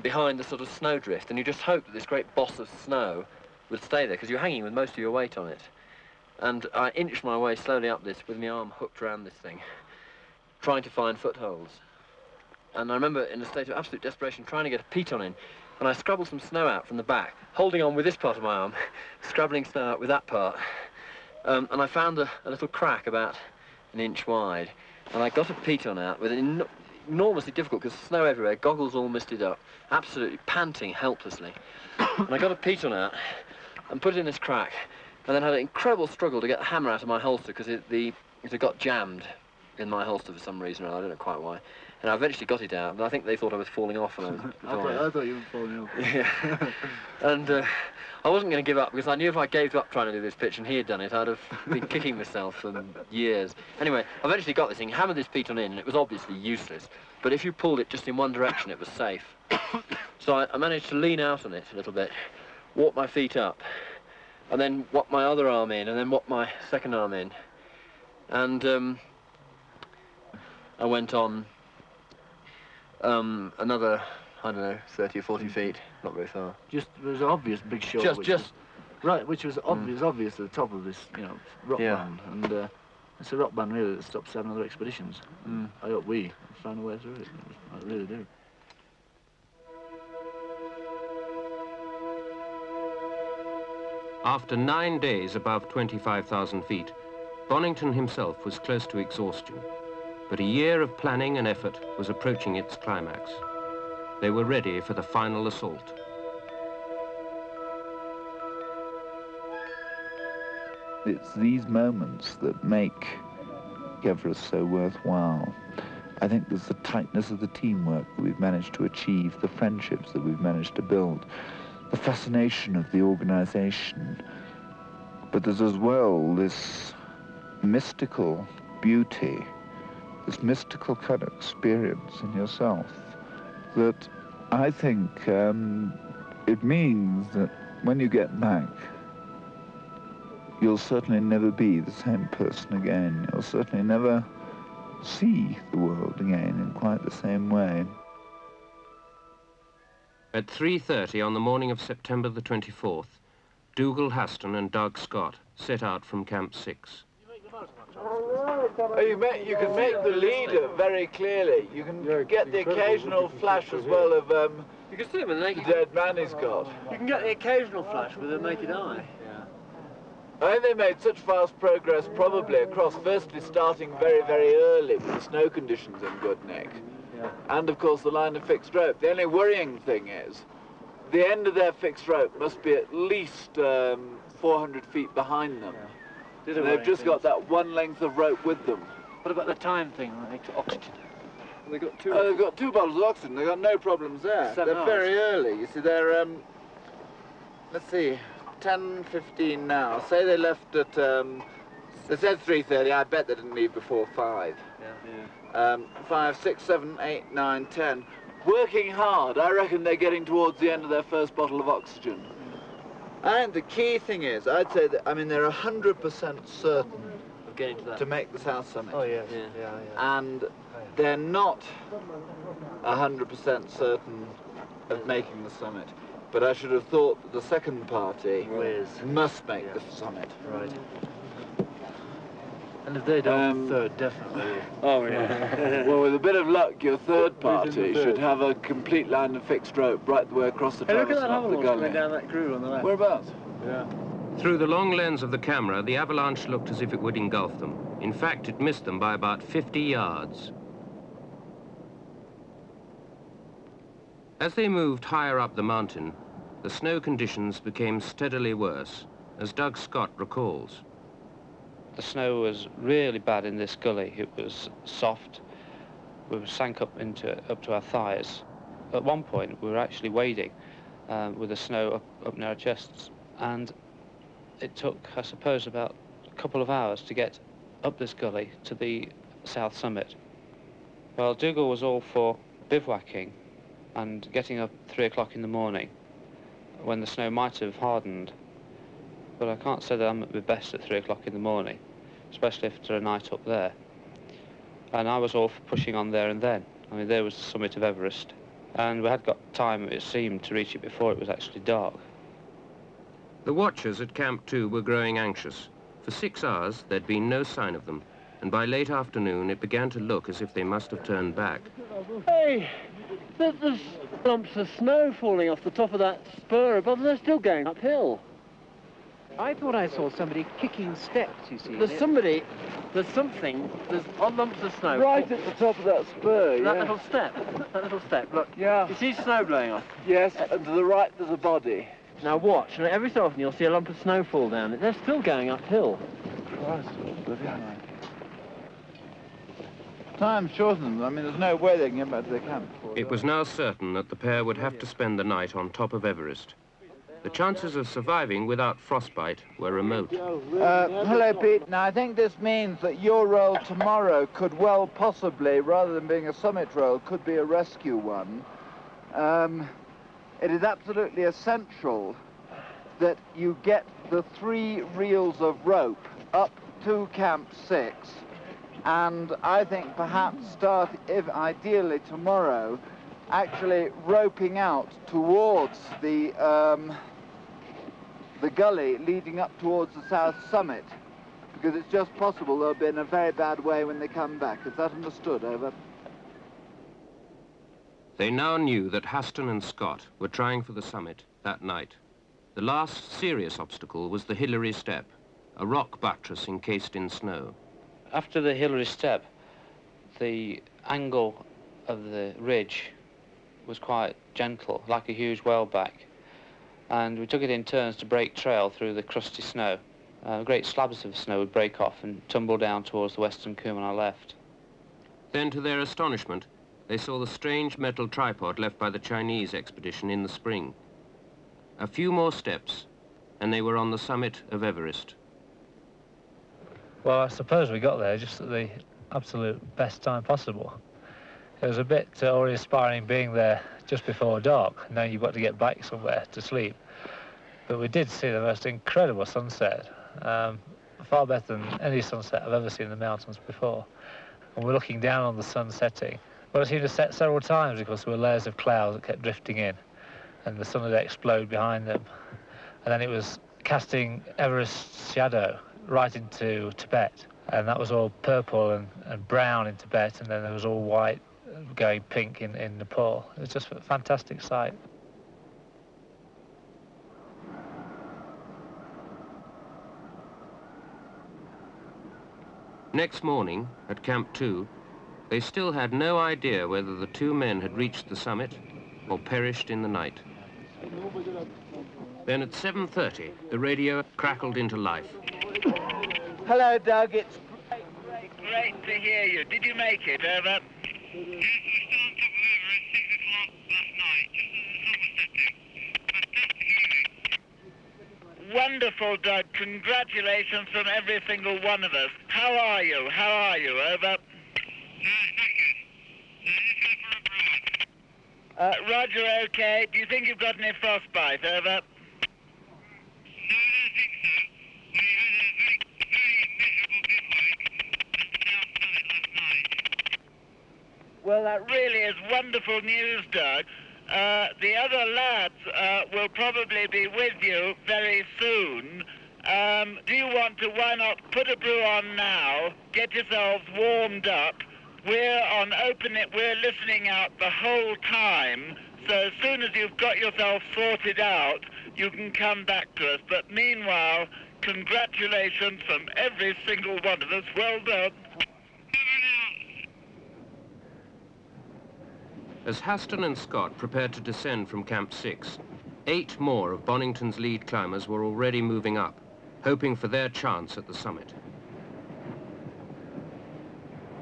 behind the sort of snowdrift, and you just hope that this great boss of snow would stay there, because you're hanging with most of your weight on it. And I inched my way slowly up this with my arm hooked around this thing, trying to find footholds. And I remember in a state of absolute desperation trying to get a piton in, and I scrabbled some snow out from the back, holding on with this part of my arm, scrabbling snow out with that part. And I found a little crack about an inch wide, and I got a piton out with an enormously difficult, because snow everywhere, goggles all misted up, absolutely panting helplessly. And I got a piton out and put it in this crack, and then had an incredible struggle to get the hammer out of my holster, because it got jammed in my holster for some reason, or I don't know quite why. And I eventually got it out, but I think they thought I was falling off when I was I thought you were falling off. Yeah. And I wasn't going to give up, because I knew if I gave up trying to do this pitch and he had done it, I'd have been kicking myself for years. Anyway, I eventually got this thing, hammered this piton in, and it was obviously useless. But if you pulled it just in one direction, it was safe. So I managed to lean out on it a little bit, walk my feet up, and then walk my other arm in, and then walk my second arm in. And I went on another, I don't know, 30 or 40 feet, not very far. Just, there was an obvious big show. Which was obvious at the top of this, you know, rock band. And It's a rock band really that stops 7 other expeditions. I hope we find a way through it. I really do. After 9 days above 25,000 feet, Bonington himself was close to exhaustion, but a year of planning and effort was approaching its climax. They were ready for the final assault. It's these moments that make Everest so worthwhile. I think there's the tightness of the teamwork that we've managed to achieve, the friendships that we've managed to build, the fascination of the organization. But there's as well this mystical beauty, this mystical kind of experience in yourself that I think it means that when you get back, you'll certainly never be the same person again. You'll certainly never see the world again in quite the same way. At 3:30 on the morning of September the 24th, Dougal Haston and Doug Scott set out from Camp 6. You can make the leader very clearly. You can get the occasional flash as well of you can see him with the naked dead man he's got. You can get the occasional flash with a naked eye. I think they made such fast progress probably across, firstly starting very, very early with the snow conditions in good nick. And of course the line of fixed rope. The only worrying thing is the end of their fixed rope must be at least 400 feet behind them. And they've just got that one length of rope with them. What about the time thing, like oxygen? They've got two. Oh, they've got 2 bottles of oxygen. They've got no problems there. 7 They're hours. very early. You see, they're let's see, 10:15 now. Say they left at they said 3:30. I bet they didn't leave before 5. 5, 6, 7, 8, 9, 10. Working hard. I reckon they're getting towards the end of their first bottle of oxygen. And the key thing is, I'd say that, I mean, they're 100% certain Of getting to that. to make the South Summit. Oh, yes. And they're not 100% certain of making the summit. But I should have thought that the second party must make the summit. Right. And if they don't, third, definitely. Oh, yeah. Well, with a bit of luck, your third party should have a complete line of fixed rope right the way across the Hey, look at traverse that of the avalanche gully. coming down that groove on the left. Whereabouts? Yeah. Through the long lens of the camera, the avalanche looked as if it would engulf them. In fact, it missed them by about 50 yards. As they moved higher up the mountain, the snow conditions became steadily worse, as Doug Scott recalls. The snow was really bad in this gully. It was soft. We were sank up to our thighs. At one point, we were actually wading with the snow up near our chests, and it took, I suppose, about a couple of hours to get up this gully to the south summit. Well, Dougal was all for bivouacking and getting up at 3 o'clock in the morning when the snow might have hardened. But I can't say that I'm at my best at 3 o'clock in the morning, especially after a night up there. And I was all for pushing on there and then. I mean, there was the summit of Everest, and we had got time, it seemed, to reach it before it was actually dark. The watchers at Camp 2 were growing anxious. For 6 hours, there'd been no sign of them, and by late afternoon, it began to look as if they must have turned back. Hey, there's lumps of snow falling off the top of that spur above. They're still going uphill. I thought I saw somebody kicking steps, you see. There's something, there's odd lumps of snow. Right at the top of that spur, That little step, look. Yeah. You see snow blowing off? Yes, and to the right there's a body. Now watch, and every so often you'll see a lump of snow fall down. They're still going uphill. Time shortens. I mean, there's no way they can get back to their camp. It was now certain that the pair would have to spend the night on top of Everest. The chances of surviving without frostbite were remote. Hello, Pete. Now, I think this means that your role tomorrow could well possibly, rather than being a summit role, could be a rescue one. It is absolutely essential that you get the 3 reels of rope up to Camp 6, and I think perhaps start, if ideally tomorrow, actually roping out towards the gully leading up towards the south summit. because it's just possible they'll be in a very bad way when they come back. Is that understood? Over. They now knew that Haston and Scott were trying for the summit that night. The last serious obstacle was the Hillary Step, a rock buttress encased in snow. After the Hillary Step, the angle of the ridge was quite gentle, like a huge whaleback, and we took it in turns to break trail through the crusty snow. Great slabs of snow would break off and tumble down towards the Western Coombe on our left. Then, to their astonishment, they saw the strange metal tripod left by the Chinese expedition in the spring. A few more steps, and they were on the summit of Everest. Well, I suppose we got there just at the absolute best time possible. It was a bit awe-inspiring being there just before dark, and then you've got to get back somewhere to sleep. But we did see the most incredible sunset, far better than any sunset I've ever seen in the mountains before. And we're looking down on the sun setting. Well, it seemed to set several times because there were layers of clouds that kept drifting in, and the sun would explode behind them. And then it was casting Everest's shadow right into Tibet, and that was all purple and brown in Tibet, and then there was all white going pink in Nepal. It was just a fantastic sight. Next morning, at Camp 2, they still had no idea whether the two men had reached the summit or perished in the night. Then at 7:30, the radio crackled into life. Hello, Doug. It's great to hear you. Did you make it? Over. Yes, we still on top of Everest, 6 o'clock last night, just as the sun was setting. Fantastic evening. Wonderful, Doug. Congratulations from every single one of us. How are you? How are you? Over. Roger, okay. Do you think you've got any frostbite? Over. No, I don't think so. We had a very miserable bivouac and down summit last night. Well, that really is wonderful news, Doug. The other lads will probably be with you very soon. Do you want to, why not put a brew on now, get yourselves warmed up? We're on Open It, we're listening out the whole time, so as soon as you've got yourself sorted out, you can come back to us. But meanwhile, congratulations from every single one of us. Well done. As Haston and Scott prepared to descend from Camp 6, 8 more of Bonington's lead climbers were already moving up, hoping for their chance at the summit.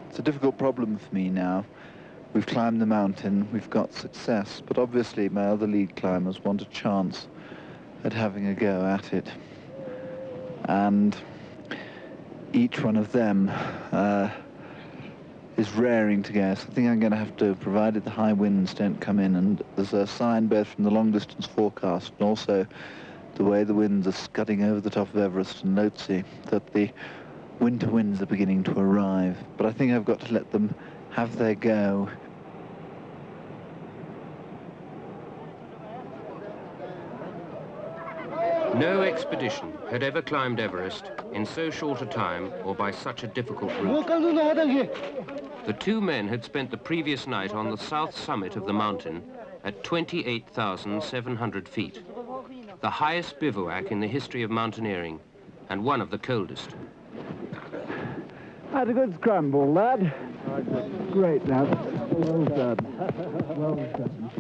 It's a difficult problem for me now. We've climbed the mountain, we've got success, but obviously my other lead climbers want a chance at having a go at it. And each one of them is raring to go. So I think I'm going to have to, provided the high winds don't come in, and there's a sign both from the long-distance forecast and also the way the winds are scudding over the top of Everest and Lhotse, that the winter winds are beginning to arrive. But I think I've got to let them have their go. No expedition had ever climbed Everest in so short a time or by such a difficult route. The two men had spent the previous night on the south summit of the mountain at 28,700 feet, the highest bivouac in the history of mountaineering and one of the coldest. Had a good scramble, lad. Great, lad. Well done. Well done.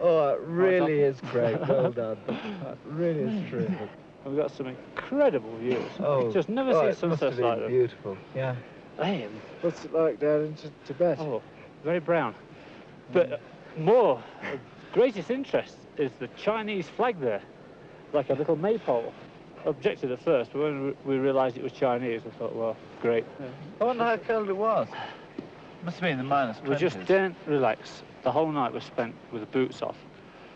Oh, it really is great. Well done. It really is terrific. We've got some incredible views. Oh, I've just never seen sunsets like that. Beautiful. Yeah. Damn. What's it like down in Tibet? Oh, very brown. But more, greatest interest is the Chinese flag there, like a little maypole. Objected at first, but when we realised it was Chinese, we thought, well, great. Yeah. I wonder how cold it was. Must have been in the -20s. We just didn't relax. The whole night was spent with the boots off.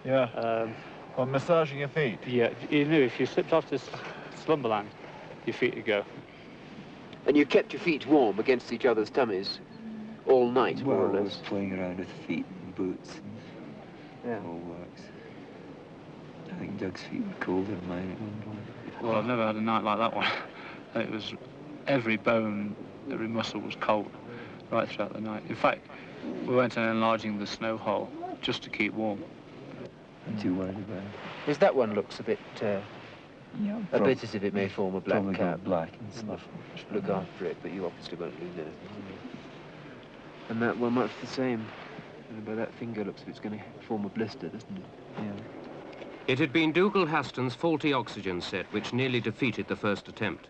Yeah. Well, massaging your feet. Yeah, you knew if you slipped off this slumberland, your feet would go. And you kept your feet warm against each other's tummies all night, more or less. Playing around with feet and boots. Yeah. All works. I think Doug's feet were colder than mine. Well, I've never had a night like that one. It was every bone, every muscle was cold right throughout the night. In fact, we went on enlarging the snow hole just to keep warm. I'm too worried about it. Because that one looks a bit Yeah, bit as if it may form a black probably cap. got black and stuff. Look after it, but you obviously won't lose anything. And that one, much the same. And by that finger looks as if it's going to form a blister, doesn't it? Yeah. It had been Dougal-Haston's faulty oxygen set which nearly defeated the first attempt.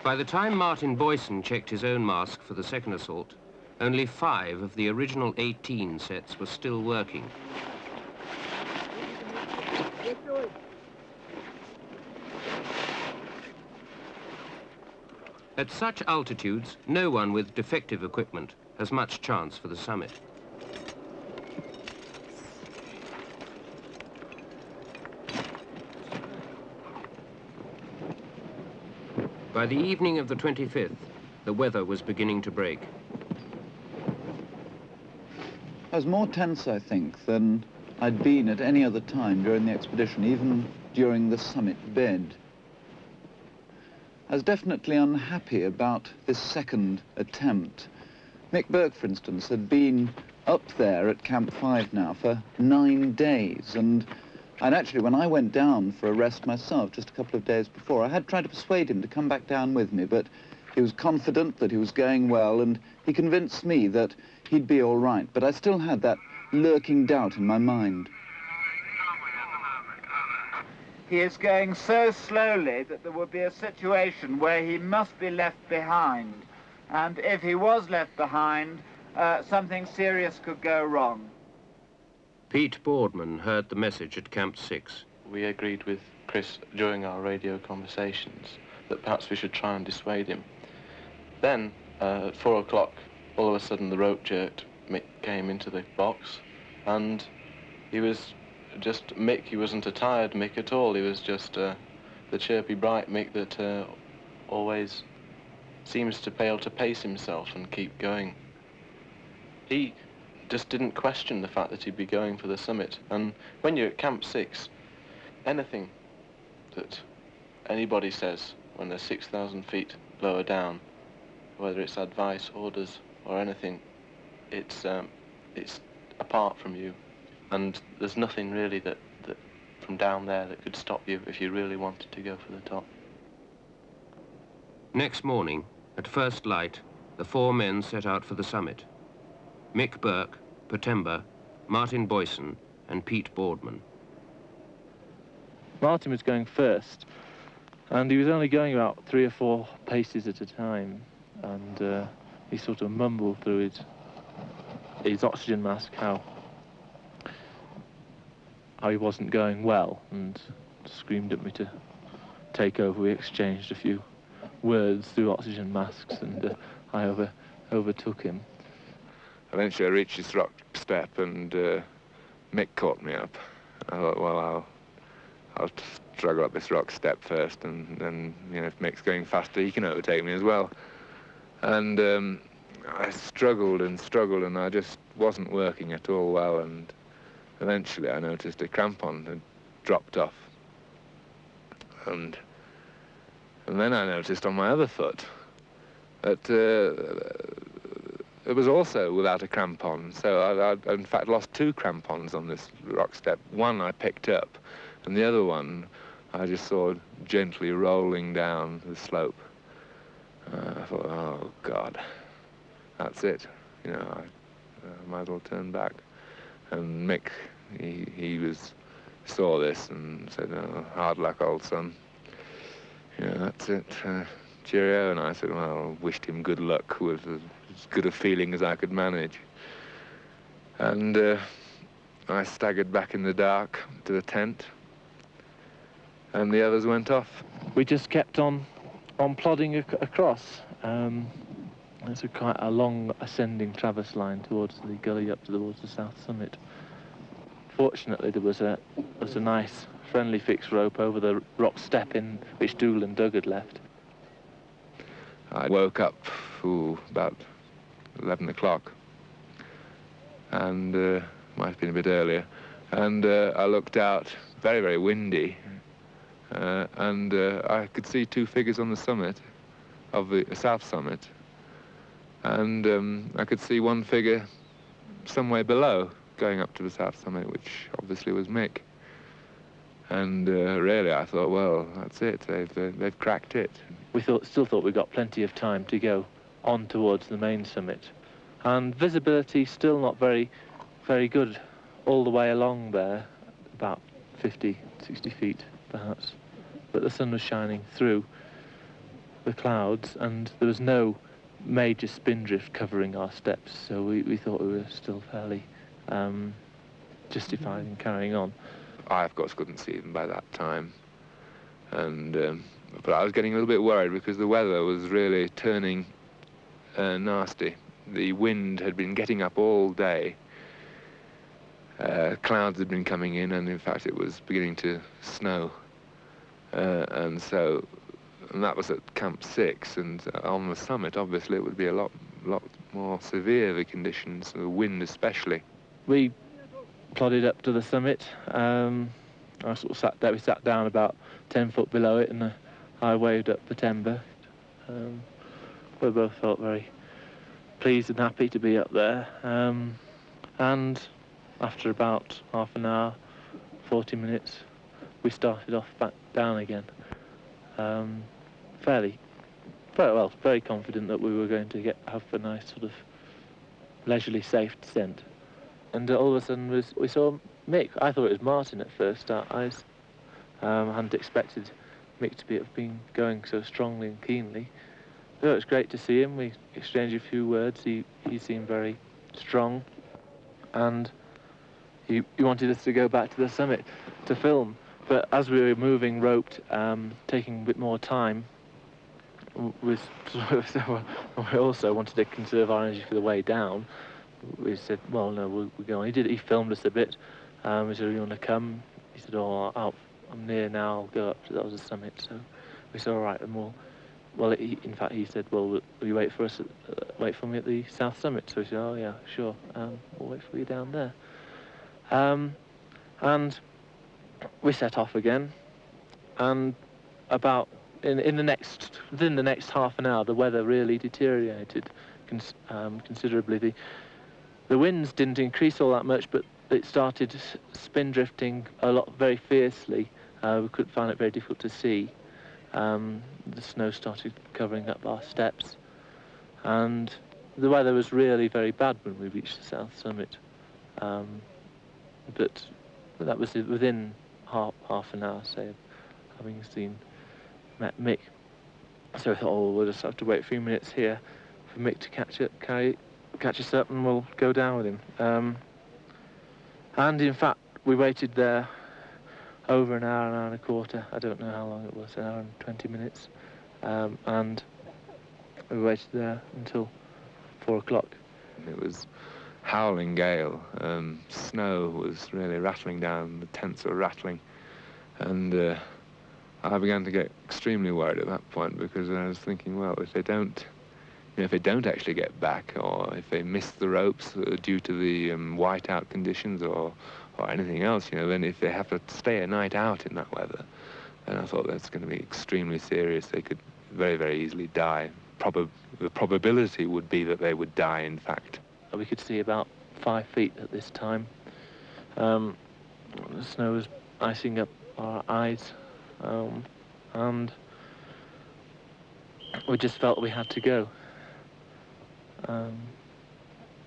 By the time Martin Boyson checked his own mask for the second assault, only 5 of the original 18 sets were still working. At such altitudes, no one with defective equipment has much chance for the summit. By the evening of the 25th, the weather was beginning to break. I was more tense, I think, than I'd been at any other time during the expedition, even during the summit bed. I was definitely unhappy about this second attempt. Mick Burke, for instance, had been up there at Camp 5 now for 9 days, and actually, when I went down for a rest myself just a couple of days before, I had tried to persuade him to come back down with me, but he was confident that he was going well, and he convinced me that he'd be all right, but I still had that lurking doubt in my mind. He is going so slowly that there would be a situation where he must be left behind. And if he was left behind, something serious could go wrong. Pete Boardman heard the message at Camp 6. We agreed with Chris during our radio conversations that perhaps we should try and dissuade him. Then, at 4 o'clock, all of a sudden the rope jerked. Mick came into the box, and he was just Mick. He wasn't a tired Mick at all. He was just the chirpy, bright Mick that always seems to be able to pace himself and keep going. He just didn't question the fact that he'd be going for the summit. And when you're at Camp 6, anything that anybody says when they're 6,000 feet lower down, whether it's advice, orders, or anything, it's apart from you. And there's nothing really that from down there that could stop you if you really wanted to go for the top. Next morning, at first light, the 4 men set out for the summit. Mick Burke, Potemba, Martin Boyson, and Pete Boardman. Martin was going first, and he was only going about 3 or 4 paces at a time, and he sort of mumbled through his oxygen mask how he wasn't going well, and screamed at me to take over. We exchanged a few words through oxygen masks, and I overtook him. Eventually I reached this rock step, and Mick caught me up. I thought, well, I'll struggle up this rock step first, and then, you know, if Mick's going faster, he can overtake me as well. And I struggled, and I just wasn't working at all well, and eventually I noticed a crampon had dropped off. And then I noticed on my other foot that it was also without a crampon. So I in fact lost 2 crampons on this rock step. One I picked up, and the other one I just saw gently rolling down the slope. I thought, oh God, that's it. You know, I might as well turn back. And Mick, he saw this and said, oh, hard luck, old son. You know, that's it. Cheerio. And I said, well, I wished him good luck with as good a feeling as I could manage. And I staggered back in the dark to the tent, and the others went off. We just kept on plodding across. It's quite a long ascending traverse line towards the gully up towards the south summit. Fortunately, there was a nice friendly fixed rope over the rock step in which Dougal and Doug had left. I woke up about 11 o'clock, and might have been a bit earlier, And I looked out, very, very windy, and I could see two figures on the summit of the south summit. And I could see one figure some way below, going up to the south summit, which obviously was Mick. And really, I thought, well, that's it. They've cracked it. We still thought we got plenty of time to go on towards the main summit, and visibility still not very good all the way along there, about 50, 60 feet perhaps. But the sun was shining through the clouds, and there was no major spindrift covering our steps, so we thought we were still fairly justified in carrying on. I, of course, couldn't see them by that time, and but I was getting a little bit worried because the weather was really turning nasty. The wind had been getting up all day. Clouds had been coming in, and in fact it was beginning to snow. And that was at Camp 6, and on the summit, obviously, it would be a lot more severe, the conditions, the wind especially. We plodded up to the summit. I sort of sat there. We sat down about 10 foot below it, and I waved up the timber. We both felt very pleased and happy to be up there. And after about half an hour, 40 minutes, we started off back down again. Very confident that we were going to have a nice sort of leisurely, safe descent. And all of a sudden we saw Mick. I thought it was Martin at first. I hadn't expected Mick to have been going so strongly and keenly. So it was great to see him. We exchanged a few words. He seemed very strong, and he wanted us to go back to the summit to film. But as we were moving roped, taking a bit more time, we also wanted to conserve our energy for the way down. We said, well, no, we'll go on. He filmed us a bit. We said, you want to come? He said, oh, I'm near now, I'll go up. That was the summit. So we said, all right, and in fact, he said, well, will you wait for me at the south summit? So we said, oh, yeah, sure. We'll wait for you down there. And we set off again, and within the next half an hour, the weather really deteriorated considerably. The winds didn't increase all that much, but it started spindrifting very fiercely. We could find it very difficult to see. The snow started covering up our steps, and the weather was really very bad when we reached the south summit. But that was within half an hour, say, of having met Mick. So I thought, oh, we'll just have to wait a few minutes here for Mick to catch us up, and we'll go down with him. And in fact, we waited there over an hour and a quarter. I don't know how long it was, an hour and 20 minutes. And we waited there until 4 o'clock. It was howling gale. Snow was really rattling down. The tents were rattling. And I began to get extremely worried at that point, because I was thinking, well, if they don't actually get back, or if they miss the ropes due to the whiteout conditions or anything else, then if they have to stay a night out in that weather, then I thought that's going to be extremely serious. They could very, very easily die. The probability would be that they would die, in fact. We could see about 5 feet at this time. The snow was icing up our eyes, and we just felt we had to go.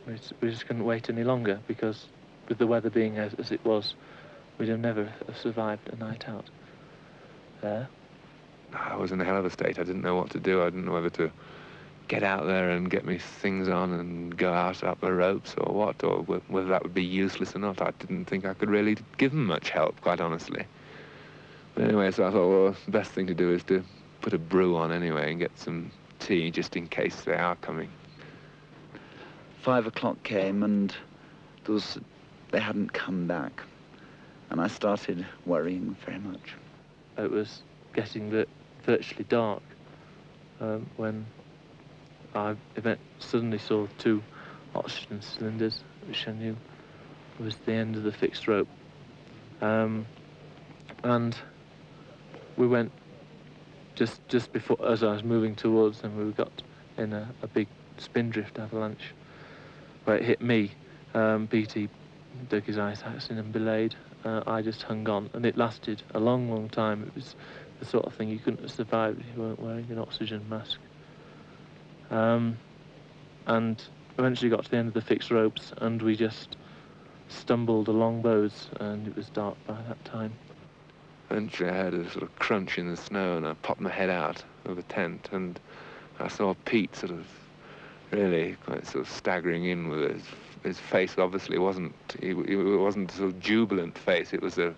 We just couldn't wait any longer, because with the weather being as it was, we'd have never survived a night out there. I was in a hell of a state. I didn't know what to do. I didn't know whether to get out there and get me things on and go out up the ropes or what, or whether that would be useless or not. I didn't think I could really give them much help, quite honestly. But anyway, so I thought, well, the best thing to do is to put a brew on anyway and get some tea just in case they are coming. 5 o'clock came, and they hadn't come back, and I started worrying very much. It was getting virtually dark when I suddenly saw 2 oxygen cylinders, which I knew was the end of the fixed rope And we went just before, as I was moving towards them, we got in a big spindrift avalanche where it hit me. BT dug his ice axe in and belayed. I just hung on, and it lasted a long, long time. It was the sort of thing you couldn't have survived if you weren't wearing an oxygen mask. And eventually got to the end of the fixed ropes, and we just stumbled along those, and it was dark by that time. Eventually I heard a sort of crunch in the snow, and I popped my head out of the tent, and I saw Pete sort of really quite sort of staggering in with his face. Obviously it wasn't a sort of jubilant face. It was a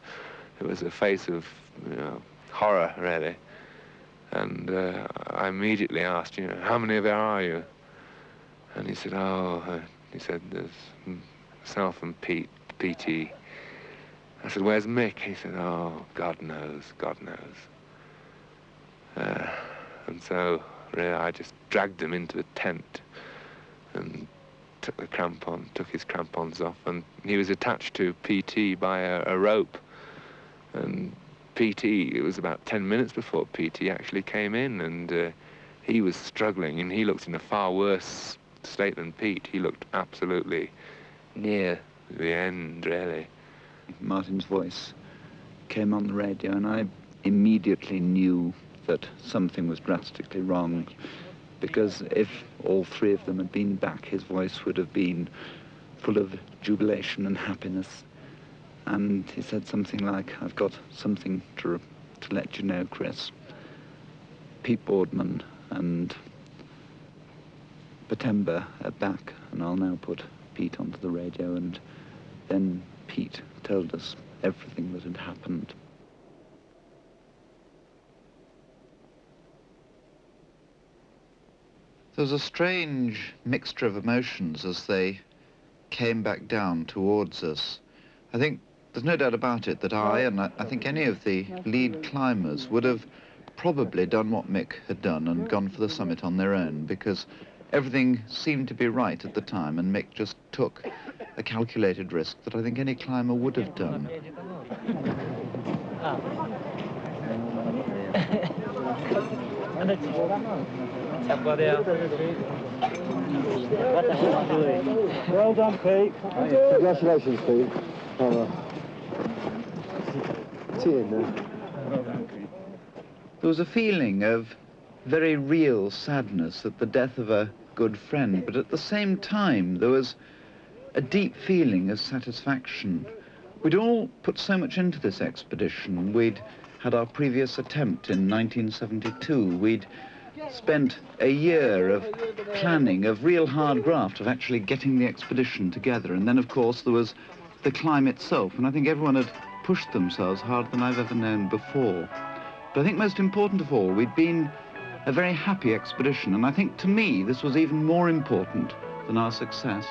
face of, you know, horror, really. And I immediately asked, you know, how many of there are you? And he said, there's myself and PT. I said, where's Mick? He said, oh, God knows, God knows. And so, really, I just dragged him into the tent and took his crampons off, and he was attached to PT by a rope. And PT, it was about 10 minutes before PT actually came in, and he was struggling, and he looked in a far worse state than Pete. He looked absolutely near the end, really. Martin's voice came on the radio, and I immediately knew that something was drastically wrong, because if all three of them had been back, his voice would have been full of jubilation and happiness. And he said something like, I've got something to let you know, Chris. Pete Boardman and Patemba are back, and I'll now put Pete onto the radio. And then Pete told us everything that had happened. There was a strange mixture of emotions as they came back down towards us. I think there's no doubt about it that I think any of the lead climbers would have probably done what Mick had done and gone for the summit on their own, because everything seemed to be right at the time, and Mick just took a calculated risk that I think any climber would have done. Well done, Pete. Congratulations, Pete. There was a feeling of very real sadness at the death of a good friend, but at the same time there was a deep feeling of satisfaction. We'd all put so much into this expedition. We'd had our previous attempt in 1972. We'd spent a year of planning, of real hard graft, of actually getting the expedition together. And then, of course, there was the climb itself, and I think everyone had pushed themselves harder than I've ever known before. But I think most important of all, we'd been a very happy expedition, and I think to me this was even more important than our success.